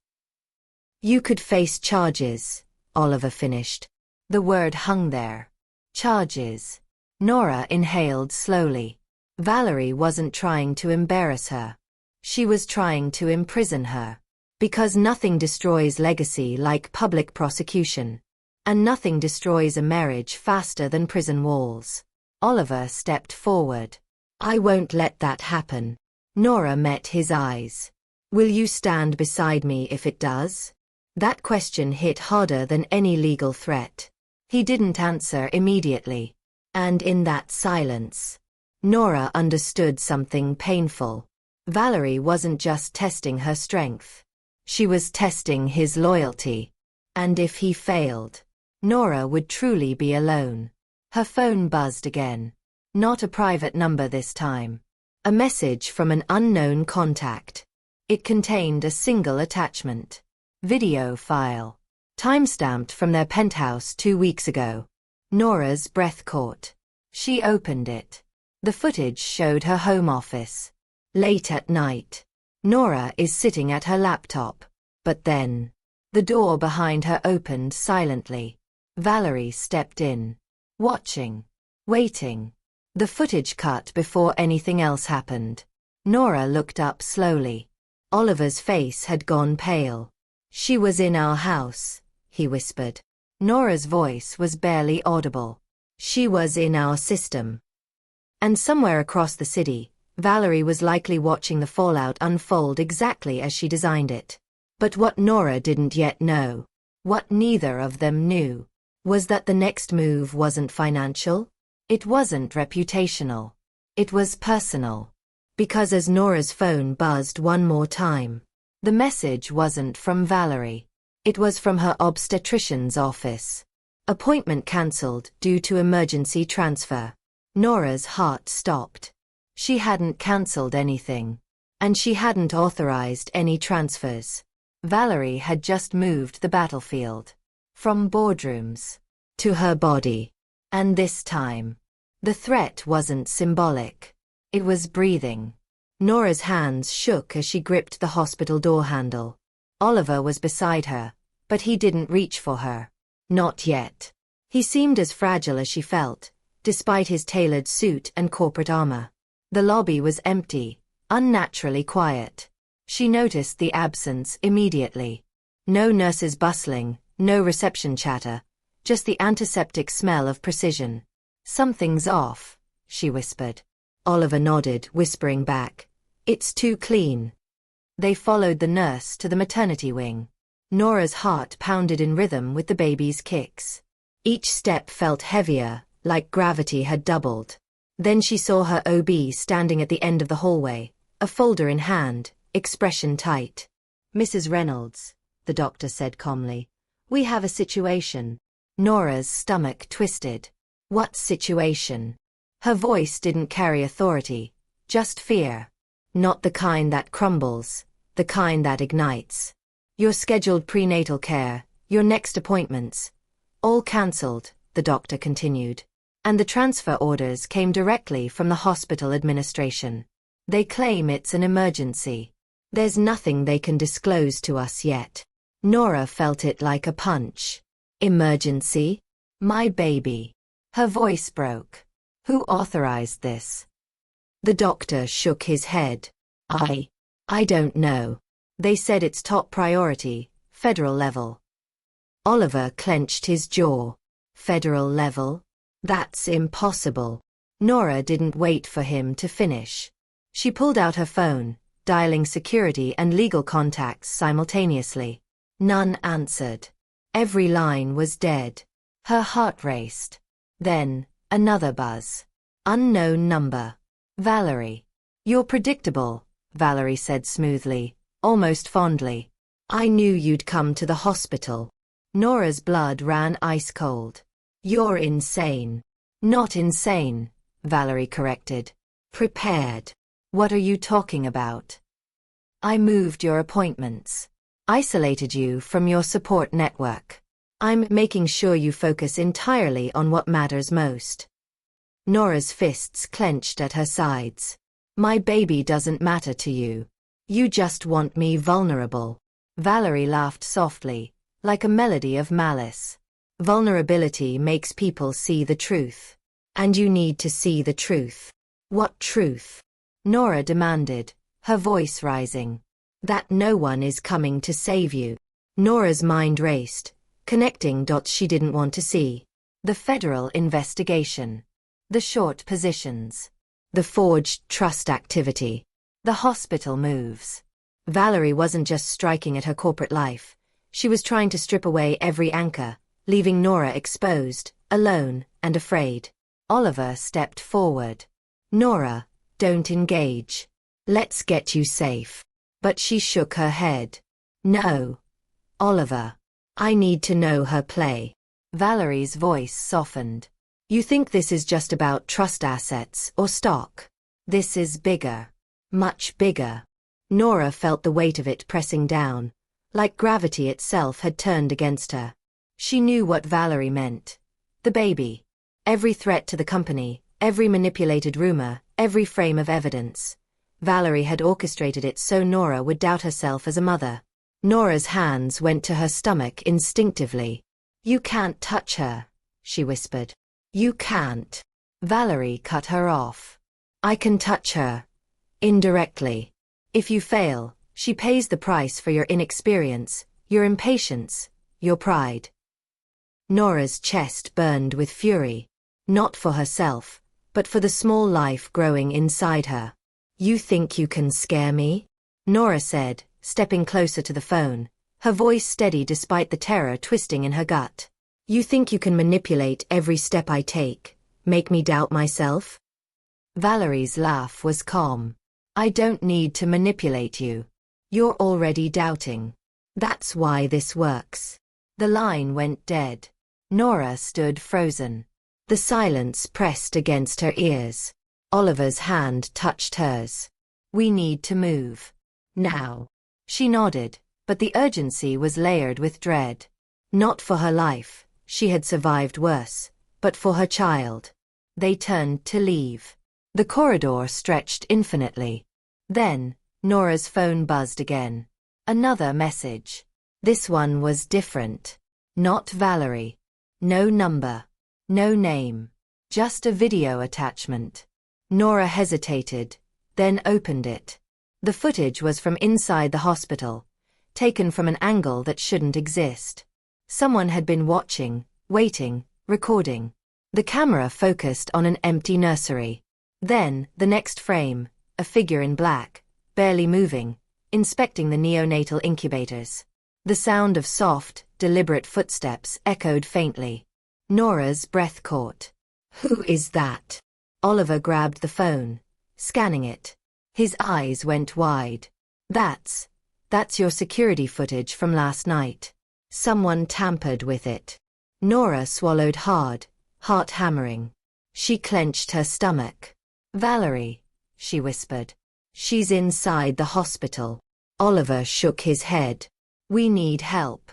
you could face charges, Oliver finished. The word hung there. Charges. Nora inhaled slowly. Valerie wasn't trying to embarrass her. She was trying to imprison her. Because nothing destroys legacy like public prosecution. And nothing destroys a marriage faster than prison walls. Oliver stepped forward. I won't let that happen. Nora met his eyes. Will you stand beside me if it does? That question hit harder than any legal threat. He didn't answer immediately. And in that silence, Nora understood something painful. Valerie wasn't just testing her strength. She was testing his loyalty. And if he failed, Nora would truly be alone. Her phone buzzed again. Not a private number this time. A message from an unknown contact. It contained a single attachment. Video file. Timestamped from their penthouse 2 weeks ago. Nora's breath caught. She opened it. The footage showed her home office. Late at night. Nora is sitting at her laptop. But then, the door behind her opened silently. Valerie stepped in. Watching. Waiting. The footage cut before anything else happened. Nora looked up slowly. Oliver's face had gone pale. She was in our house, he whispered. Nora's voice was barely audible. She was in our system. And somewhere across the city, Valerie was likely watching the fallout unfold exactly as she designed it. But what Nora didn't yet know, what neither of them knew, was that the next move wasn't financial. It wasn't reputational. It was personal. Because as Nora's phone buzzed one more time, the message wasn't from Valerie. It was from her obstetrician's office. Appointment cancelled due to emergency transfer. Nora's heart stopped. She hadn't cancelled anything. And she hadn't authorized any transfers. Valerie had just moved the battlefield. From boardrooms to her body. And this time, the threat wasn't symbolic. It was breathing. Nora's hands shook as she gripped the hospital door handle. Oliver was beside her, but he didn't reach for her. Not yet. He seemed as fragile as she felt, despite his tailored suit and corporate armor. The lobby was empty, unnaturally quiet. She noticed the absence immediately. No nurses bustling, no reception chatter, just the antiseptic smell of precision. "Something's off," she whispered. Oliver nodded, whispering back, "It's too clean." They followed the nurse to the maternity wing. Nora's heart pounded in rhythm with the baby's kicks. Each step felt heavier, like gravity had doubled. Then she saw her OB standing at the end of the hallway, a folder in hand, expression tight. "Mrs. Reynolds," the doctor said calmly, "we have a situation." Nora's stomach twisted. What situation? Her voice didn't carry authority, just fear. Not the kind that crumbles, the kind that ignites. "Your scheduled prenatal care, your next appointments, all cancelled," the doctor continued. "And the transfer orders came directly from the hospital administration. They claim it's an emergency. There's nothing they can disclose to us yet." Nora felt it like a punch. "Emergency? My baby." Her voice broke. "Who authorized this?" The doctor shook his head. I don't know. They said it's top priority, federal level." Oliver clenched his jaw. "Federal level? That's impossible." Nora didn't wait for him to finish. She pulled out her phone, dialing security and legal contacts simultaneously. None answered. Every line was dead. Her heart raced. Then, another buzz. Unknown number. "Valerie." "You're predictable," Valerie said smoothly, almost fondly. "I knew you'd come to the hospital." Nora's blood ran ice cold. "You're insane." "Not insane," Valerie corrected. "Prepared." "What are you talking about?" "I moved your appointments. Isolated you from your support network. I'm making sure you focus entirely on what matters most." Nora's fists clenched at her sides. "My baby doesn't matter to you. You just want me vulnerable." Valerie laughed softly, like a melody of malice. "Vulnerability makes people see the truth. And you need to see the truth." "What truth?" Nora demanded, her voice rising. "That no one is coming to save you." Nora's mind raced, connecting dots she didn't want to see. The federal investigation. The short positions. The forged trust activity. The hospital moves. Valerie wasn't just striking at her corporate life. She was trying to strip away every anchor, leaving Nora exposed, alone, and afraid. Oliver stepped forward. "Nora, don't engage. Let's get you safe." But she shook her head. "No. Oliver. I need to know her play." Valerie's voice softened. "You think this is just about trust assets or stock? This is bigger. Much bigger." Nora felt the weight of it pressing down, like gravity itself had turned against her. She knew what Valerie meant. The baby. Every threat to the company, every manipulated rumor, every frame of evidence. Valerie had orchestrated it so Nora would doubt herself as a mother. Nora's hands went to her stomach instinctively. "You can't touch her," she whispered. "You can't." Valerie cut her off. "I can touch her. Indirectly. If you fail, she pays the price for your inexperience, your impatience, your pride." Nora's chest burned with fury. Not for herself, but for the small life growing inside her. "You think you can scare me?" Nora said, stepping closer to the phone, her voice steady despite the terror twisting in her gut. "You think you can manipulate every step I take, make me doubt myself?" Valerie's laugh was calm. "I don't need to manipulate you. You're already doubting. That's why this works." The line went dead. Nora stood frozen. The silence pressed against her ears. Oliver's hand touched hers. "We need to move. Now." She nodded, but the urgency was layered with dread. Not for her life, she had survived worse, but for her child. They turned to leave. The corridor stretched infinitely. Then, Nora's phone buzzed again. Another message. This one was different. Not Valerie. No number. No name. Just a video attachment. Nora hesitated, then opened it. The footage was from inside the hospital, taken from an angle that shouldn't exist. Someone had been watching, waiting, recording. The camera focused on an empty nursery. Then, the next frame, a figure in black, barely moving, inspecting the neonatal incubators. The sound of soft, deliberate footsteps echoed faintly. Nora's breath caught. "Who is that?" Oliver grabbed the phone, scanning it. His eyes went wide. That's your security footage from last night. Someone tampered with it." Nora swallowed hard, heart hammering. She clenched her stomach. "Valerie," she whispered. "She's inside the hospital." Oliver shook his head. "We need help.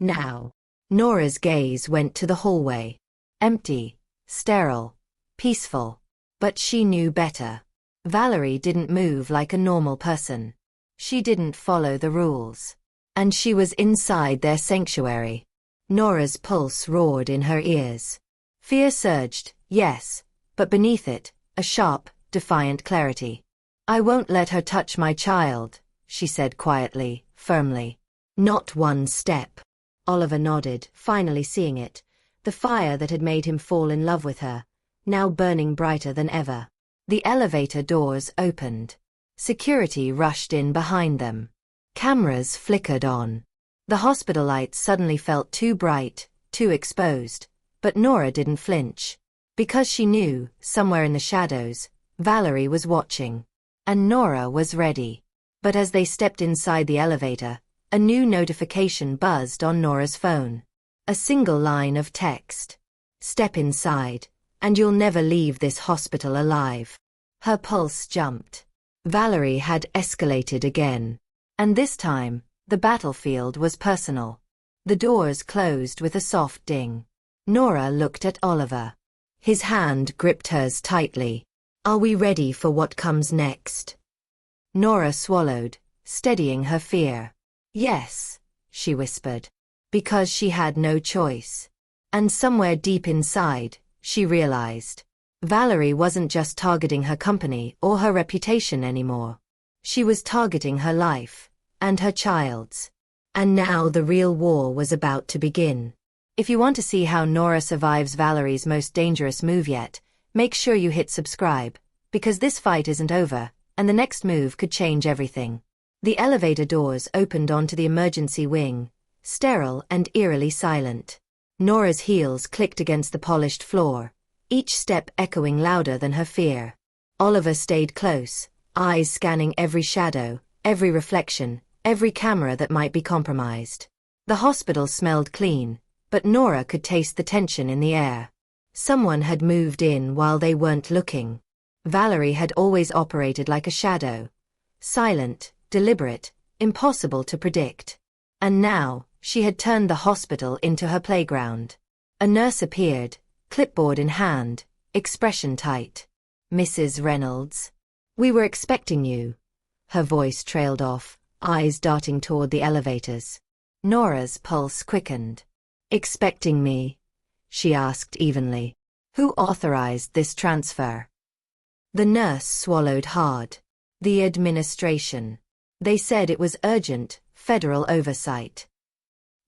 Now." Nora's gaze went to the hallway. Empty, sterile, peaceful. But she knew better. Valerie didn't move like a normal person. She didn't follow the rules. And she was inside their sanctuary. Nora's pulse roared in her ears. Fear surged, yes, but beneath it, a sharp, defiant clarity. "I won't let her touch my child," she said quietly, firmly. "Not one step." Oliver nodded, finally seeing it, the fire that had made him fall in love with her, now burning brighter than ever. The elevator doors opened. Security rushed in behind them. Cameras flickered on. The hospital lights suddenly felt too bright, too exposed, but Nora didn't flinch. Because she knew, somewhere in the shadows, Valerie was watching. And Nora was ready. But as they stepped inside the elevator, a new notification buzzed on Nora's phone. A single line of text. "Step inside, and you'll never leave this hospital alive." Her pulse jumped. Valerie had escalated again. And this time, the battlefield was personal. The doors closed with a soft ding. Nora looked at Oliver. His hand gripped hers tightly. "Are we ready for what comes next?" Nora swallowed, steadying her fear. "Yes," she whispered. Because she had no choice. And somewhere deep inside, she realized. Valerie wasn't just targeting her company or her reputation anymore. She was targeting her life, and her child's. And now the real war was about to begin. If you want to see how Nora survives Valerie's most dangerous move yet, make sure you hit subscribe, because this fight isn't over, and the next move could change everything. The elevator doors opened onto the emergency wing, sterile and eerily silent. Nora's heels clicked against the polished floor, each step echoing louder than her fear. Oliver stayed close, eyes scanning every shadow, every reflection, every camera that might be compromised. The hospital smelled clean, but Nora could taste the tension in the air. Someone had moved in while they weren't looking. Valerie had always operated like a shadow. Silent, deliberate, impossible to predict. And now, she had turned the hospital into her playground. A nurse appeared, clipboard in hand, expression tight. "Mrs. Reynolds. We were expecting you." Her voice trailed off, eyes darting toward the elevators. Nora's pulse quickened. "Expecting me?" she asked evenly. "Who authorized this transfer?" The nurse swallowed hard. "The administration. They said it was urgent, federal oversight."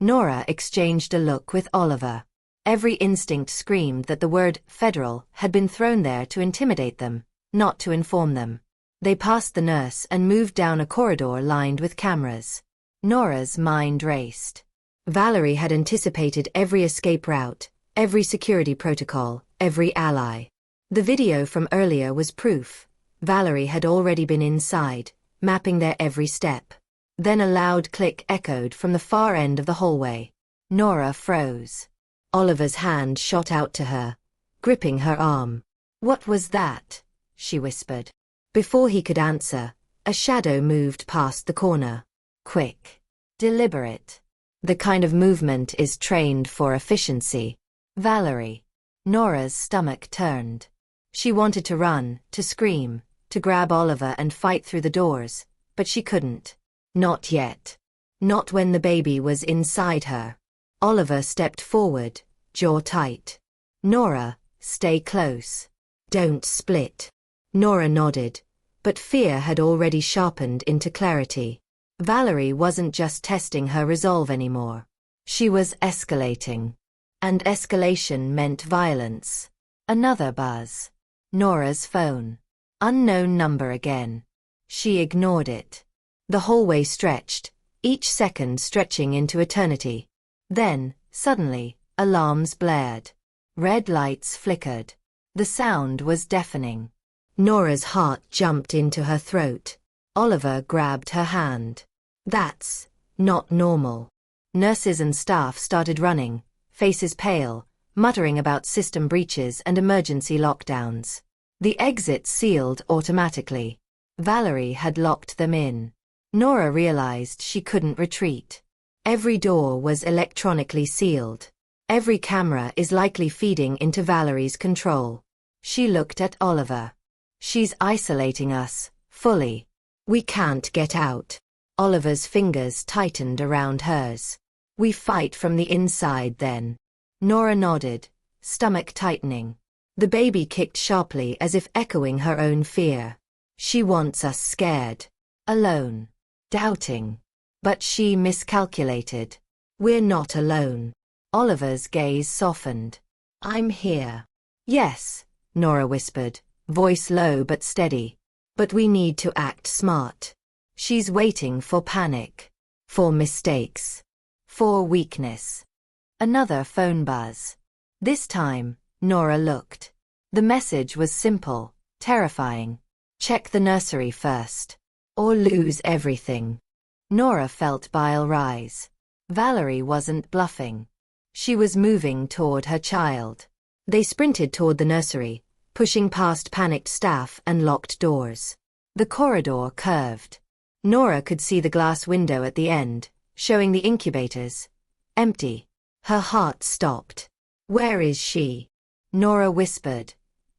Nora exchanged a look with Oliver. Every instinct screamed that the word federal had been thrown there to intimidate them, not to inform them. They passed the nurse and moved down a corridor lined with cameras. Nora's mind raced. Valerie had anticipated every escape route, every security protocol, every ally. The video from earlier was proof. Valerie had already been inside, mapping their every step. Then a loud click echoed from the far end of the hallway. Nora froze. Oliver's hand shot out to her, gripping her arm. "What was that?" she whispered. Before he could answer, a shadow moved past the corner. Quick. Deliberate. The kind of movement is trained for efficiency. Valerie. Nora's stomach turned. She wanted to run, to scream, to grab Oliver and fight through the doors, but she couldn't. Not yet. Not when the baby was inside her. Oliver stepped forward, jaw tight. Nora, stay close. Don't split. Nora nodded, but fear had already sharpened into clarity. Valerie wasn't just testing her resolve anymore. She was escalating. And escalation meant violence. Another buzz. Nora's phone. Unknown number again. She ignored it. The hallway stretched, each second stretching into eternity. Then, suddenly, alarms blared. Red lights flickered. The sound was deafening. Nora's heart jumped into her throat. Oliver grabbed her hand. That's not normal. Nurses and staff started running, faces pale, muttering about system breaches and emergency lockdowns. The exits sealed automatically. Valerie had locked them in. Nora realized she couldn't retreat. Every door was electronically sealed. Every camera is likely feeding into Valerie's control. She looked at Oliver. She's isolating us, fully. We can't get out. Oliver's fingers tightened around hers. We fight from the inside then. Nora nodded, stomach tightening. The baby kicked sharply as if echoing her own fear. She wants us scared. Alone. Doubting. But she miscalculated. We're not alone. Oliver's gaze softened. I'm here. Yes, Nora whispered, voice low but steady. But we need to act smart. She's waiting for panic. For mistakes. For weakness. Another phone buzz. This time, Nora looked. The message was simple, terrifying. Check the nursery first. Or lose everything. Nora felt bile rise. Valerie wasn't bluffing. She was moving toward her child. They sprinted toward the nursery, pushing past panicked staff and locked doors. The corridor curved. Nora could see the glass window at the end, showing the incubators. Empty. Her heart stopped. Where is she? Nora whispered,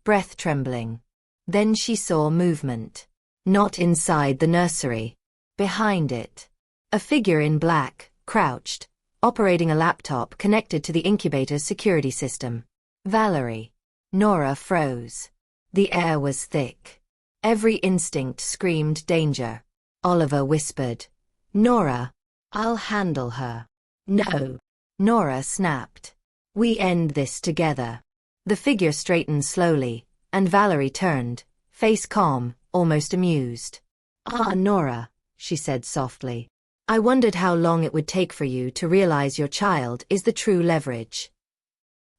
breath trembling. Then she saw movement. Not inside the nursery. Behind it. A figure in black, crouched, operating a laptop connected to the incubator's security system. Valerie. Nora froze. The air was thick. Every instinct screamed danger. Oliver whispered, Nora, I'll handle her. No. Nora snapped. We end this together. The figure straightened slowly, and Valerie turned, face calm, almost amused. Ah, Nora, she said softly. I wondered how long it would take for you to realize your child is the true leverage.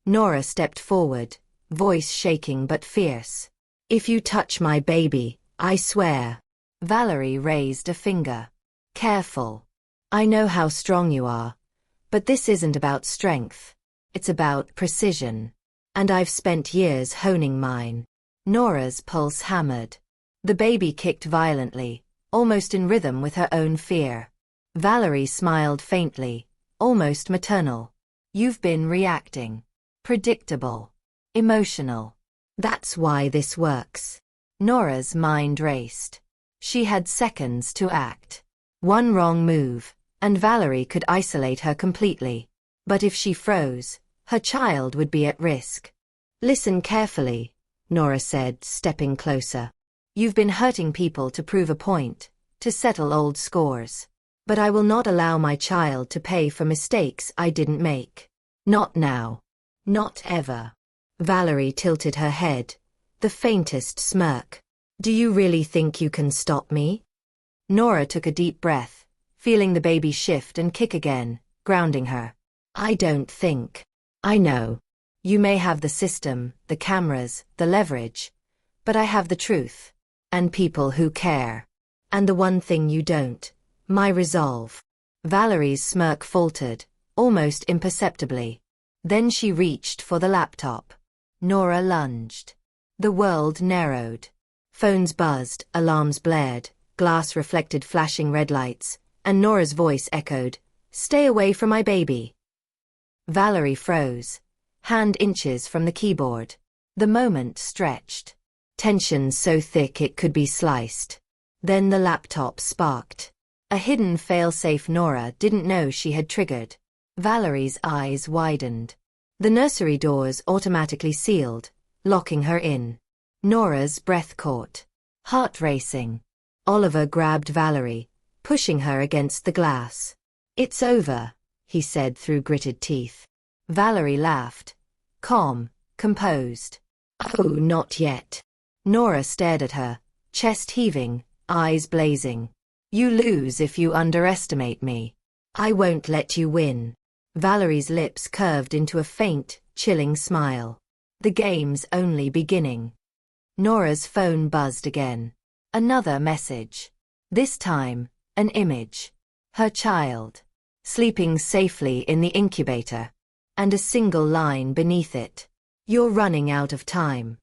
Nora stepped forward, voice shaking but fierce. If you touch my baby, I swear. Valerie raised a finger. Careful. I know how strong you are. But this isn't about strength. It's about precision. And I've spent years honing mine. Nora's pulse hammered. The baby kicked violently, almost in rhythm with her own fear. Valerie smiled faintly, almost maternal. You've been reacting. Predictable. Emotional. That's why this works. Nora's mind raced. She had seconds to act. One wrong move, and Valerie could isolate her completely. But if she froze, her child would be at risk. Listen carefully, Nora said, stepping closer. You've been hurting people to prove a point, to settle old scores. But I will not allow my child to pay for mistakes I didn't make. Not now. Not ever. Valerie tilted her head, the faintest smirk. Do you really think you can stop me? Nora took a deep breath, feeling the baby shift and kick again, grounding her. I don't think. I know. You may have the system, the cameras, the leverage. But I have the truth. And people who care. And the one thing you don't. My resolve. Valerie's smirk faltered, almost imperceptibly. Then she reached for the laptop. Nora lunged. The world narrowed. Phones buzzed, alarms blared, glass reflected flashing red lights, and Nora's voice echoed, Stay away from my baby. Valerie froze, hand inches from the keyboard. The moment stretched. Tension so thick it could be sliced. Then the laptop sparked. A hidden fail-safe Nora didn't know she had triggered. Valerie's eyes widened. The nursery doors automatically sealed, locking her in. Nora's breath caught. Heart racing. Oliver grabbed Valerie, pushing her against the glass. "It's over," he said through gritted teeth. Valerie laughed. Calm, composed. "Oh, not yet." Nora stared at her, chest heaving, eyes blazing. "You lose if you underestimate me. I won't let you win." Valerie's lips curved into a faint, chilling smile. "The game's only beginning." Nora's phone buzzed again. Another message. This time, an image. Her child, sleeping safely in the incubator. And a single line beneath it. "You're running out of time."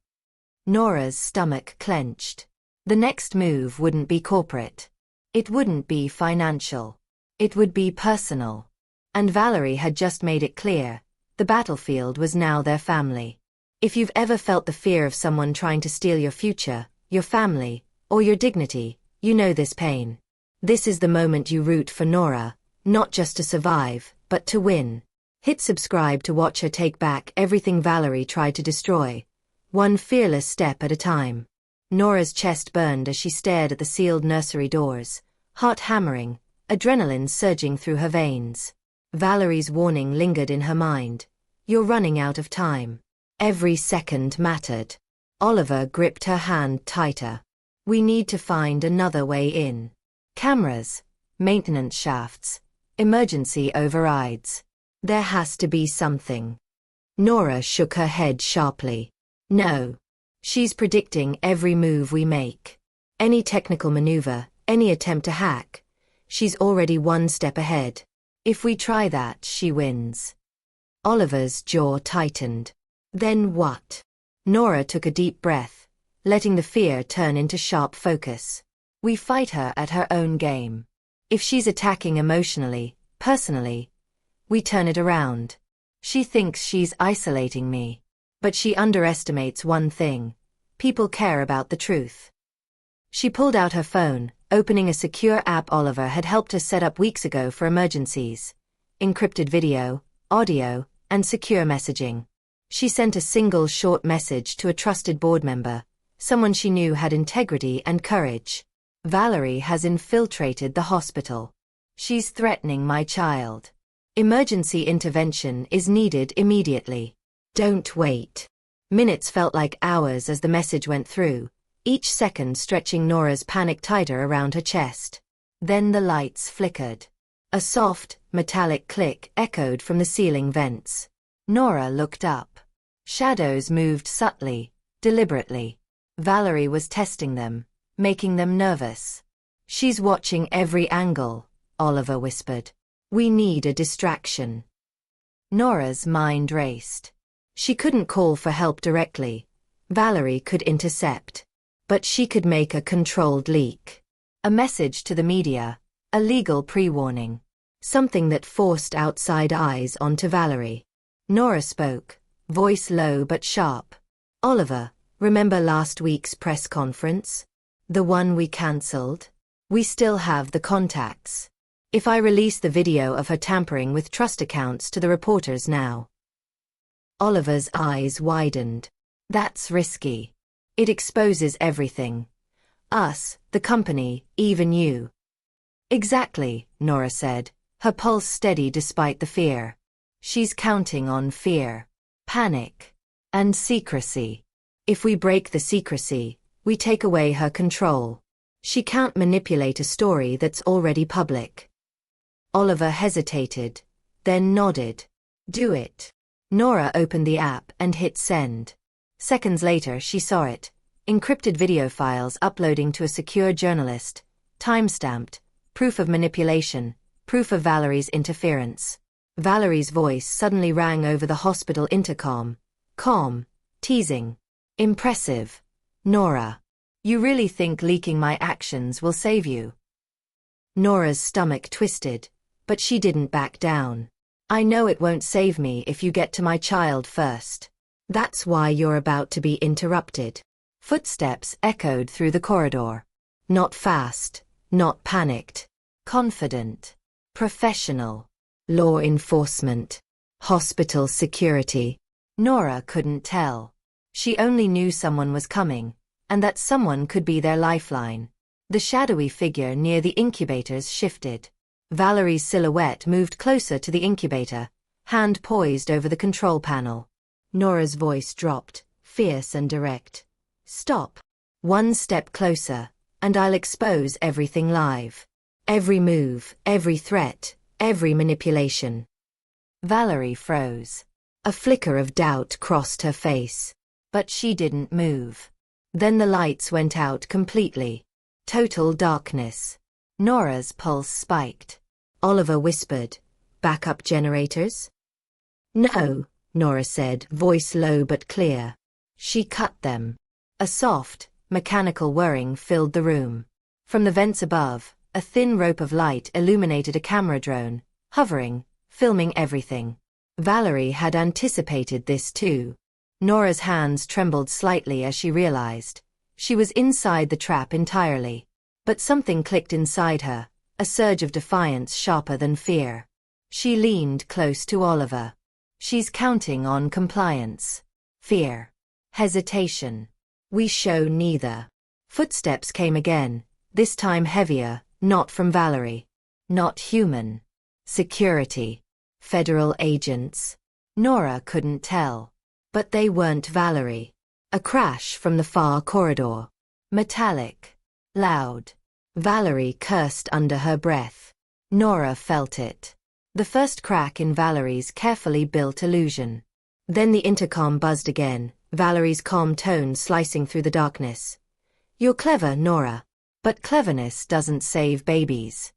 Nora's stomach clenched. The next move wouldn't be corporate. It wouldn't be financial. It would be personal. And Valerie had just made it clear, the battlefield was now their family. If you've ever felt the fear of someone trying to steal your future, your family, or your dignity, you know this pain. This is the moment you root for Nora, not just to survive, but to win. Hit subscribe to watch her take back everything Valerie tried to destroy, one fearless step at a time. Nora's chest burned as she stared at the sealed nursery doors, heart hammering, adrenaline surging through her veins. Valerie's warning lingered in her mind. "You're running out of time." Every second mattered. Oliver gripped her hand tighter. "We need to find another way in. Cameras, maintenance shafts, emergency overrides. There has to be something." Nora shook her head sharply. "No. She's predicting every move we make. Any technical maneuver, any attempt to hack. She's already one step ahead. If we try that, she wins." Oliver's jaw tightened. "Then what?" Nora took a deep breath, letting the fear turn into sharp focus. "We fight her at her own game. If she's attacking emotionally, personally, we turn it around. She thinks she's isolating me. But she underestimates one thing. People care about the truth." She pulled out her phone, opening a secure app Oliver had helped her set up weeks ago for emergencies. Encrypted video, audio, and secure messaging. She sent a single short message to a trusted board member, someone she knew had integrity and courage. "Valerie has infiltrated the hospital. She's threatening my child. Emergency intervention is needed immediately. Don't wait." Minutes felt like hours as the message went through, each second stretching Nora's panic tighter around her chest. Then the lights flickered. A soft, metallic click echoed from the ceiling vents. Nora looked up. Shadows moved subtly, deliberately. Valerie was testing them, making them nervous. "She's watching every angle," Oliver whispered. "We need a distraction." Nora's mind raced. She couldn't call for help directly. Valerie could intercept. But she could make a controlled leak. A message to the media, a legal pre-warning. Something that forced outside eyes onto Valerie. Nora spoke, voice low but sharp. "Oliver, remember last week's press conference? The one we cancelled? We still have the contacts. If I release the video of her tampering with trust accounts to the reporters now." Oliver's eyes widened. "That's risky. It exposes everything. Us, the company, even you." "Exactly," Nora said, her pulse steady despite the fear. "She's counting on fear, panic, and secrecy. If we break the secrecy, we take away her control. She can't manipulate a story that's already public." Oliver hesitated, then nodded. "Do it." Nora opened the app and hit send. Seconds later she saw it. Encrypted video files uploading to a secure journalist. Time-stamped. Proof of manipulation. Proof of Valerie's interference. Valerie's voice suddenly rang over the hospital intercom. Calm. Teasing. "Impressive. Nora. You really think leaking my actions will save you?" Nora's stomach twisted, but she didn't back down. "I know it won't save me if you get to my child first. That's why you're about to be interrupted." Footsteps echoed through the corridor. Not fast, not panicked. Confident. Professional. Law enforcement. Hospital security. Nora couldn't tell. She only knew someone was coming, and that someone could be their lifeline. The shadowy figure near the incubators shifted. Valerie's silhouette moved closer to the incubator, hand poised over the control panel. Nora's voice dropped, fierce and direct. Stop. One step closer, and I'll expose everything live. Every move, every threat, every manipulation. Valerie froze. A flicker of doubt crossed her face. But she didn't move. Then the lights went out completely. Total darkness. Nora's pulse spiked. Oliver whispered, "Backup generators?" "No," Nora said, voice low but clear. She cut them. A soft, mechanical whirring filled the room. From the vents above, a thin rope of light illuminated a camera drone, hovering, filming everything. Valerie had anticipated this too. Nora's hands trembled slightly as she realized. She was inside the trap entirely. But something clicked inside her, a surge of defiance sharper than fear. She leaned close to Oliver. She's counting on compliance. Fear. Hesitation. We show neither. Footsteps came again, this time heavier, not from Valerie. Not human. Security. Federal agents. Nora couldn't tell. But they weren't Valerie. A crash from the far corridor. Metallic. Loud. Valerie cursed under her breath. Nora felt it. The first crack in Valerie's carefully built illusion. Then the intercom buzzed again, Valerie's calm tone slicing through the darkness. "You're clever, Nora. But cleverness doesn't save babies."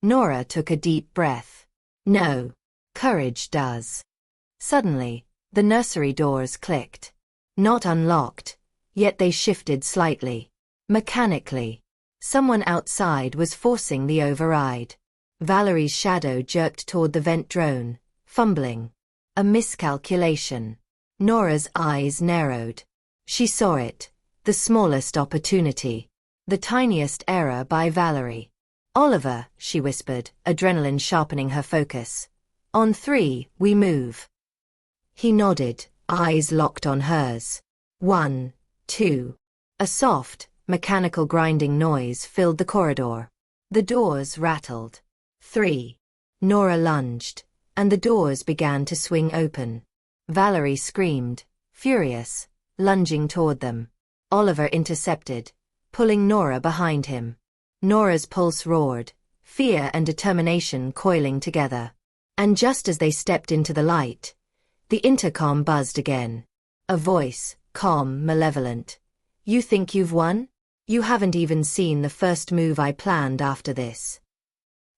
Nora took a deep breath. "No. Courage does." Suddenly, the nursery doors clicked. Not unlocked, yet they shifted slightly. Mechanically. Someone outside was forcing the override. Valerie's shadow jerked toward the vent drone, fumbling. A miscalculation. Nora's eyes narrowed. She saw it. The smallest opportunity. The tiniest error by Valerie. "Oliver," she whispered, adrenaline sharpening her focus. "On 3, we move." He nodded, eyes locked on hers. 1, 2. A soft, mechanical grinding noise filled the corridor. The doors rattled. 3. Nora lunged, and the doors began to swing open. Valerie screamed, furious, lunging toward them. Oliver intercepted, pulling Nora behind him. Nora's pulse roared, fear and determination coiling together. And just as they stepped into the light, the intercom buzzed again. A voice, calm, malevolent. "You think you've won? You haven't even seen the first move I planned after this."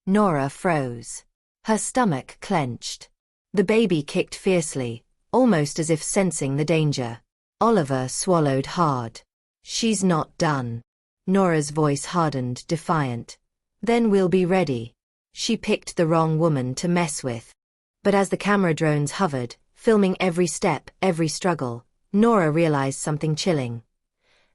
Nora froze. Her stomach clenched. The baby kicked fiercely, almost as if sensing the danger. Oliver swallowed hard. "She's not done." Nora's voice hardened, defiant. "Then we'll be ready." She picked the wrong woman to mess with. But as the camera drones hovered, filming every step, every struggle, Nora realized something chilling.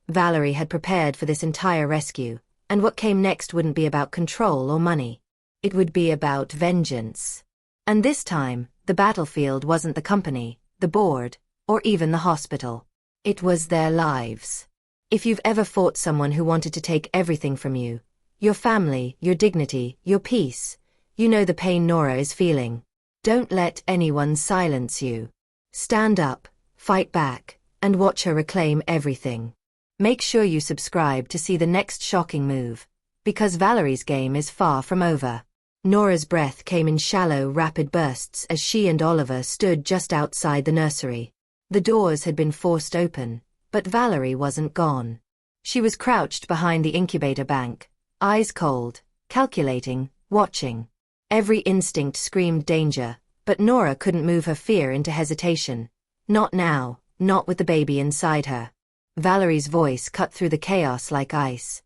Valerie had prepared for this entire rescue, and what came next wouldn't be about control or money. It would be about vengeance. And this time, the battlefield wasn't the company, the board, or even the hospital. It was their lives. If you've ever fought someone who wanted to take everything from you, your family, your dignity, your peace, you know the pain Nora is feeling. Don't let anyone silence you. Stand up, fight back, and watch her reclaim everything. Make sure you subscribe to see the next shocking move, because Valerie's game is far from over. Nora's breath came in shallow, rapid bursts as she and Oliver stood just outside the nursery. The doors had been forced open, but Valerie wasn't gone. She was crouched behind the incubator bank, eyes cold, calculating, watching. Every instinct screamed danger, but Nora couldn't move her fear into hesitation. Not now, not with the baby inside her. Valerie's voice cut through the chaos like ice.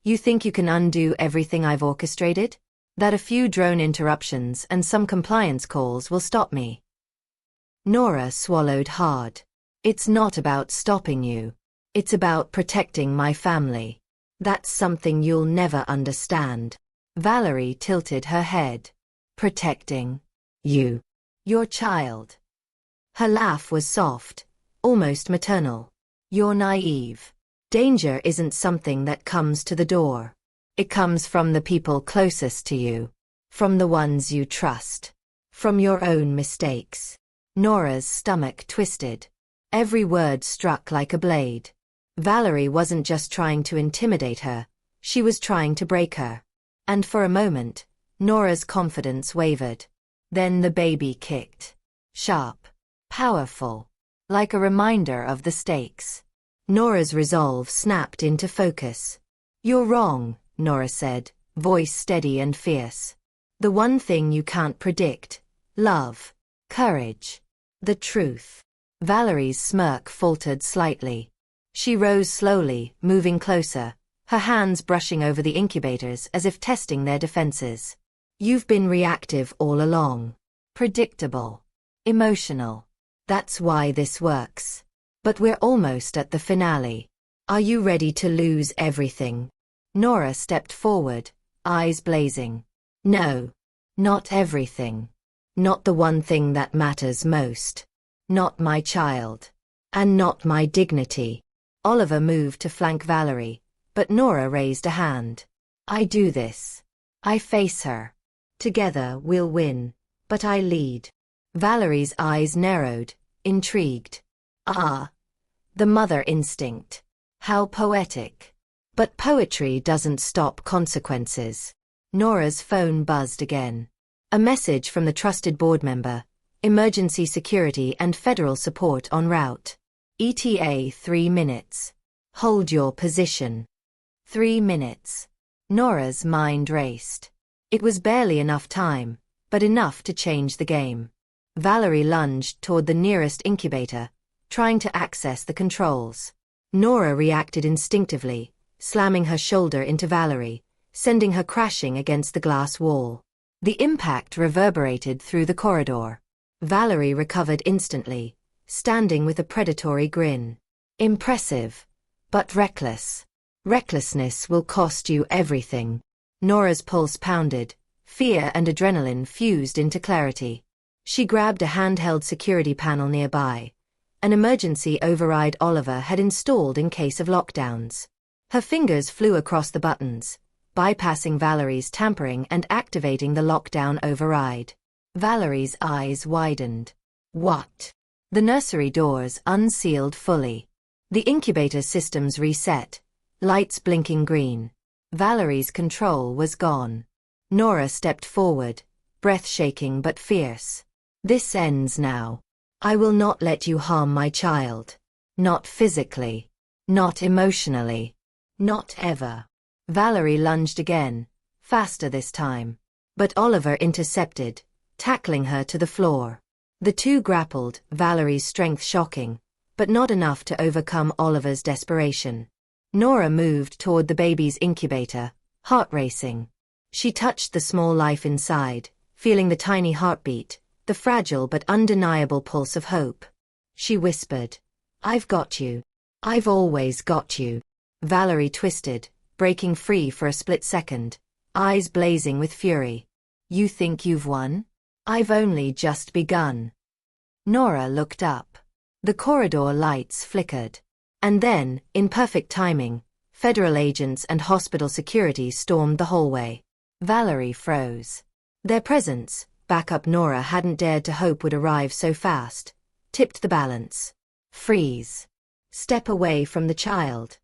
"You think you can undo everything I've orchestrated? That a few drone interruptions and some compliance calls will stop me?" Nora swallowed hard. "It's not about stopping you. It's about protecting my family. That's something you'll never understand." Valerie tilted her head. Protecting you. Your child. Her laugh was soft, almost maternal. You're naive. Danger isn't something that comes to the door. It comes from the people closest to you. From the ones you trust. From your own mistakes. Nora's stomach twisted. Every word struck like a blade. Valerie wasn't just trying to intimidate her, she was trying to break her. And for a moment, Nora's confidence wavered. Then the baby kicked. Sharp. Powerful. Like a reminder of the stakes. Nora's resolve snapped into focus. You're wrong, Nora said, voice steady and fierce. The one thing you can't predict. Love. Courage. The truth. Valerie's smirk faltered slightly. She rose slowly, moving closer, her hands brushing over the incubators as if testing their defenses. You've been reactive all along. Predictable. Emotional. That's why this works. But we're almost at the finale. Are you ready to lose everything? Nora stepped forward, eyes blazing. No. Not everything. Not the one thing that matters most. Not my child. And not my dignity. Oliver moved to flank Valerie, but Nora raised a hand. I do this. I face her. Together we'll win, but I lead. Valerie's eyes narrowed, intrigued. Ah. The mother instinct. How poetic. But poetry doesn't stop consequences. Nora's phone buzzed again. A message from the trusted board member. Emergency security and federal support en route. ETA 3 minutes. Hold your position. 3 minutes. Nora's mind raced. It was barely enough time, but enough to change the game. Valerie lunged toward the nearest incubator, trying to access the controls. Nora reacted instinctively, slamming her shoulder into Valerie, sending her crashing against the glass wall. The impact reverberated through the corridor. Valerie recovered instantly, standing with a predatory grin. Impressive, but reckless. Recklessness will cost you everything. Nora's pulse pounded, fear and adrenaline fused into clarity. She grabbed a handheld security panel nearby, an emergency override Oliver had installed in case of lockdowns. Her fingers flew across the buttons, bypassing Valerie's tampering and activating the lockdown override. Valerie's eyes widened. What? The nursery doors unsealed fully. The incubator systems reset, lights blinking green. Valerie's control was gone. Nora stepped forward, breath shaking but fierce. This ends now. I will not let you harm my child. Not physically. Not emotionally. Not ever. Valerie lunged again, faster this time. But Oliver intercepted, tackling her to the floor. The two grappled, Valerie's strength shocking, but not enough to overcome Oliver's desperation. Nora moved toward the baby's incubator, heart racing. She touched the small life inside, feeling the tiny heartbeat, the fragile but undeniable pulse of hope. She whispered, I've got you. I've always got you. Valerie twisted, breaking free for a split second, eyes blazing with fury. You think you've won? I've only just begun. Nora looked up. The corridor lights flickered. And then, in perfect timing, federal agents and hospital security stormed the hallway. Valerie froze. Their presence, backup Nora hadn't dared to hope would arrive so fast, tipped the balance. Freeze. Step away from the child,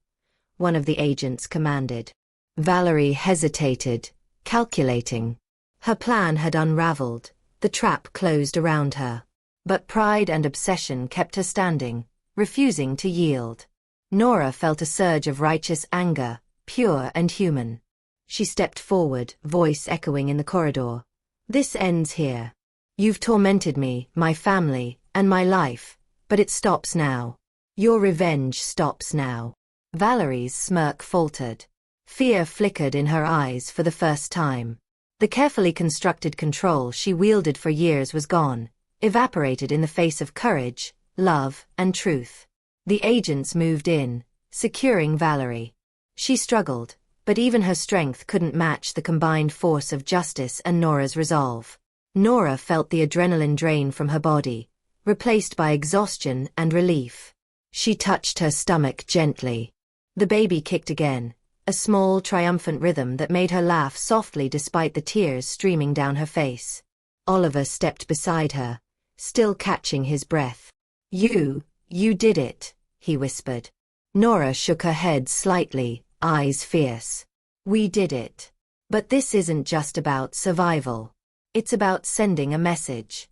one of the agents commanded. Valerie hesitated, calculating. Her plan had unraveled, the trap closed around her. But pride and obsession kept her standing, refusing to yield. Nora felt a surge of righteous anger, pure and human. She stepped forward, voice echoing in the corridor. This ends here. You've tormented me, my family, and my life, but it stops now. Your revenge stops now. Valerie's smirk faltered. Fear flickered in her eyes for the first time. The carefully constructed control she wielded for years was gone, evaporated in the face of courage, love, and truth. The agents moved in, securing Valerie. She struggled, but even her strength couldn't match the combined force of Justice and Nora's resolve. Nora felt the adrenaline drain from her body, replaced by exhaustion and relief. She touched her stomach gently. The baby kicked again, a small, triumphant rhythm that made her laugh softly despite the tears streaming down her face. Oliver stepped beside her, still catching his breath. You did it," he whispered. Nora shook her head slightly, eyes fierce. "We did it. But this isn't just about survival. It's about sending a message."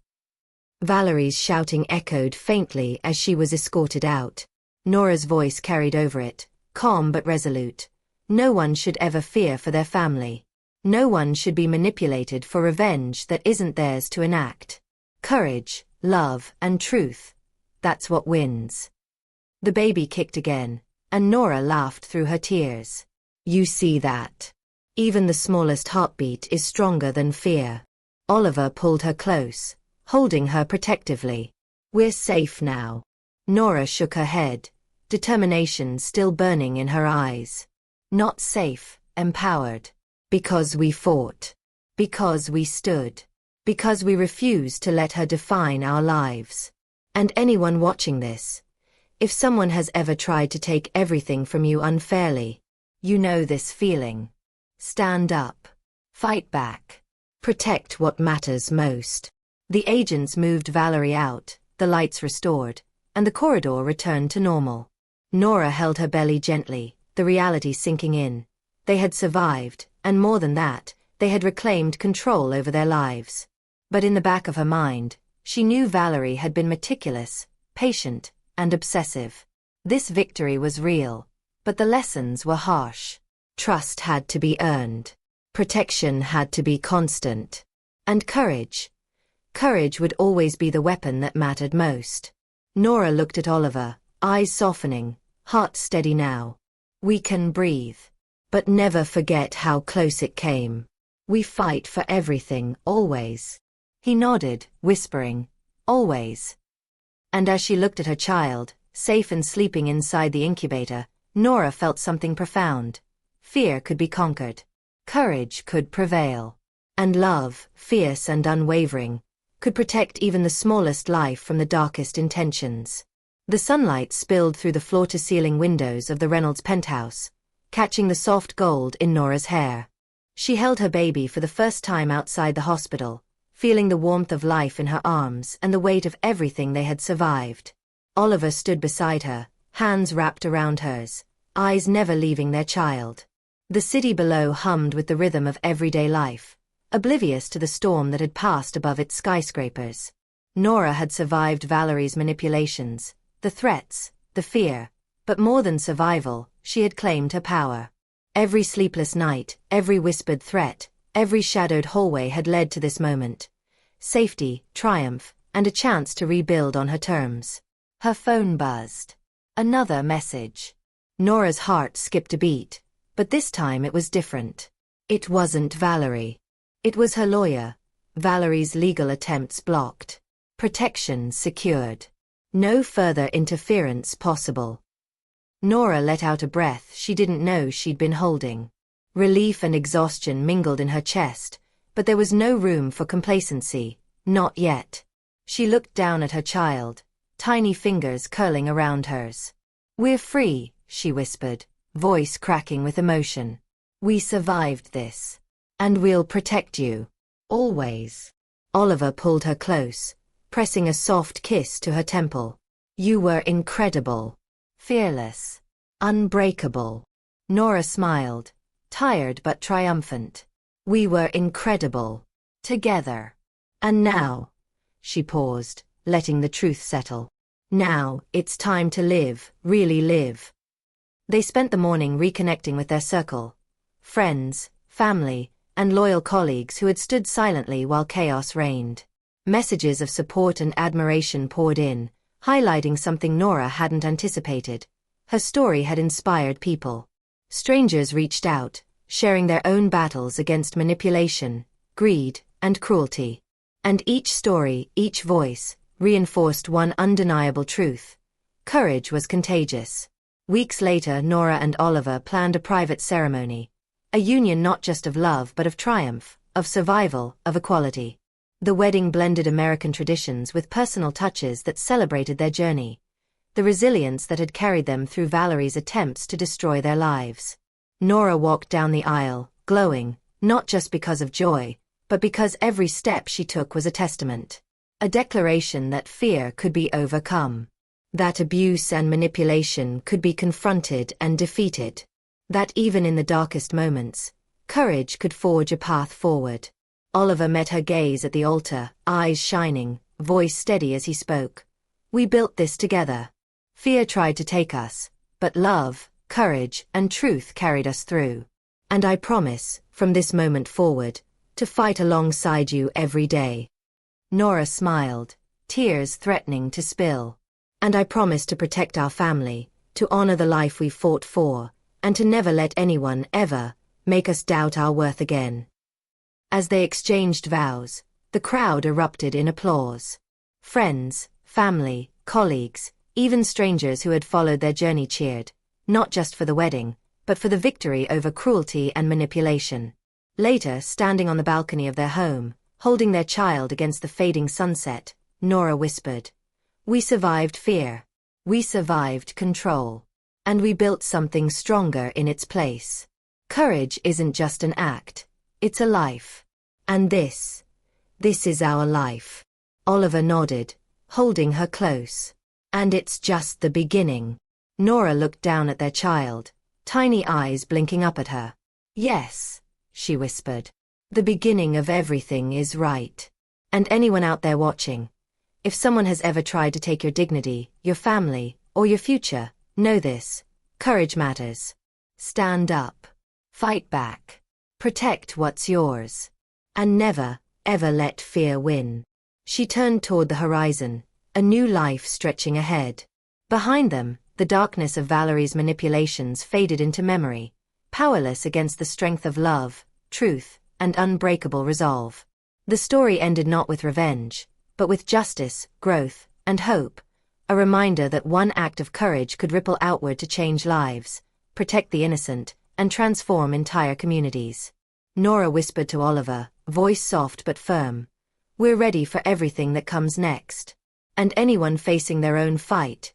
Valerie's shouting echoed faintly as she was escorted out. Nora's voice carried over it, calm but resolute. No one should ever fear for their family. No one should be manipulated for revenge that isn't theirs to enact. Courage, love, and truth. That's what wins. The baby kicked again, and Nora laughed through her tears. "You see that? Even the smallest heartbeat is stronger than fear." Oliver pulled her close, holding her protectively. "We're safe now." Nora shook her head, determination still burning in her eyes. "Not safe, empowered. Because we fought. Because we stood. Because we refused to let her define our lives. And anyone watching this, if someone has ever tried to take everything from you unfairly, you know this feeling. Stand up. Fight back. Protect what matters most." The agents moved Valerie out, the lights restored, and the corridor returned to normal. Nora held her belly gently, the reality sinking in. They had survived, and more than that, they had reclaimed control over their lives. But in the back of her mind, she knew Valerie had been meticulous, patient, and obsessive. This victory was real, but the lessons were harsh. Trust had to be earned. Protection had to be constant. And courage. Courage would always be the weapon that mattered most. Nora looked at Oliver, eyes softening, heart steady now. "We can breathe. But never forget how close it came. We fight for everything, always." He nodded, whispering, "Always." And as she looked at her child, safe and sleeping inside the incubator, Nora felt something profound. Fear could be conquered. Courage could prevail. And love, fierce and unwavering, could protect even the smallest life from the darkest intentions. The sunlight spilled through the floor-to-ceiling windows of the Reynolds penthouse, catching the soft gold in Nora's hair. She held her baby for the first time outside the hospital, feeling the warmth of life in her arms and the weight of everything they had survived. Oliver stood beside her, hands wrapped around hers, eyes never leaving their child. The city below hummed with the rhythm of everyday life, oblivious to the storm that had passed above its skyscrapers. Nora had survived Valerie's manipulations, the threats, the fear, but more than survival, she had claimed her power. Every sleepless night, every whispered threat, every shadowed hallway had led to this moment. Safety, triumph, and a chance to rebuild on her terms. Her phone buzzed. Another message. Nora's heart skipped a beat, but this time it was different. It wasn't Valerie. It was her lawyer. Valerie's legal attempts blocked. Protection secured. No further interference possible. Nora let out a breath she didn't know she'd been holding. Relief and exhaustion mingled in her chest, but there was no room for complacency, not yet. She looked down at her child, tiny fingers curling around hers. "We're free," she whispered, voice cracking with emotion. "We survived this. And we'll protect you. Always." Oliver pulled her close, pressing a soft kiss to her temple. "You were incredible. Fearless. Unbreakable." Nora smiled, tired but triumphant. "We were incredible. Together. And now," she paused, letting the truth settle. "Now, it's time to live, really live." They spent the morning reconnecting with their circle. Friends, family, and loyal colleagues who had stood silently while chaos reigned. Messages of support and admiration poured in, highlighting something Nora hadn't anticipated. Her story had inspired people. Strangers reached out, sharing their own battles against manipulation, greed, and cruelty. And each story, each voice, reinforced one undeniable truth. Courage was contagious. Weeks later, Nora and Oliver planned a private ceremony, A union not just of love but of triumph, of survival, of equality. The wedding blended American traditions with personal touches that celebrated their journey, the resilience that had carried them through Valerie's attempts to destroy their lives. Nora walked down the aisle, glowing, not just because of joy, but because every step she took was a testament. A declaration that fear could be overcome. That abuse and manipulation could be confronted and defeated. That even in the darkest moments, courage could forge a path forward. Oliver met her gaze at the altar, eyes shining, voice steady as he spoke. We built this together. Fear tried to take us, but love, courage, and truth carried us through. And I promise, from this moment forward, to fight alongside you every day. Nora smiled, tears threatening to spill. And I promise to protect our family, to honor the life we fought for, and to never let anyone ever make us doubt our worth again. As they exchanged vows, the crowd erupted in applause. Friends, family, colleagues, even strangers who had followed their journey cheered, not just for the wedding, but for the victory over cruelty and manipulation. Later, standing on the balcony of their home, holding their child against the fading sunset, Nora whispered, "We survived fear. We survived control. And we built something stronger in its place. Courage isn't just an act, it's a life. And this is our life." Oliver nodded, holding her close. "And it's just the beginning." Nora looked down at their child, tiny eyes blinking up at her. "Yes," she whispered. "The beginning of everything is right. And anyone out there watching, if someone has ever tried to take your dignity, your family, or your future, know this. Courage matters. Stand up. Fight back. Protect what's yours. And never, ever let fear win." She turned toward the horizon, a new life stretching ahead. Behind them, the darkness of Valerie's manipulations faded into memory, powerless against the strength of love, truth, and unbreakable resolve. The story ended not with revenge, but with justice, growth, and hope. A reminder that one act of courage could ripple outward to change lives, protect the innocent, and transform entire communities. Nora whispered to Oliver, voice soft but firm, "We're ready for everything that comes next. And anyone facing their own fight,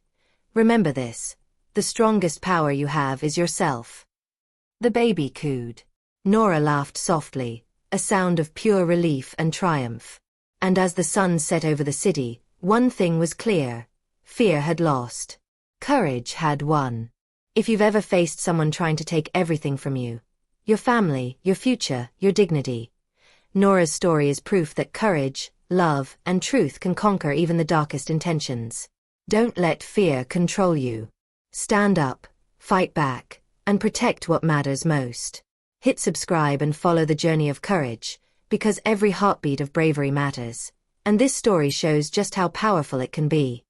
remember this, the strongest power you have is yourself." The baby cooed. Nora laughed softly, a sound of pure relief and triumph. And as the sun set over the city, one thing was clear. Fear had lost. Courage had won. If you've ever faced someone trying to take everything from you, your family, your future, your dignity, Nora's story is proof that courage, love, and truth can conquer even the darkest intentions. Don't let fear control you. Stand up, fight back, and protect what matters most. Hit subscribe and follow the journey of courage, because every heartbeat of bravery matters, and this story shows just how powerful it can be.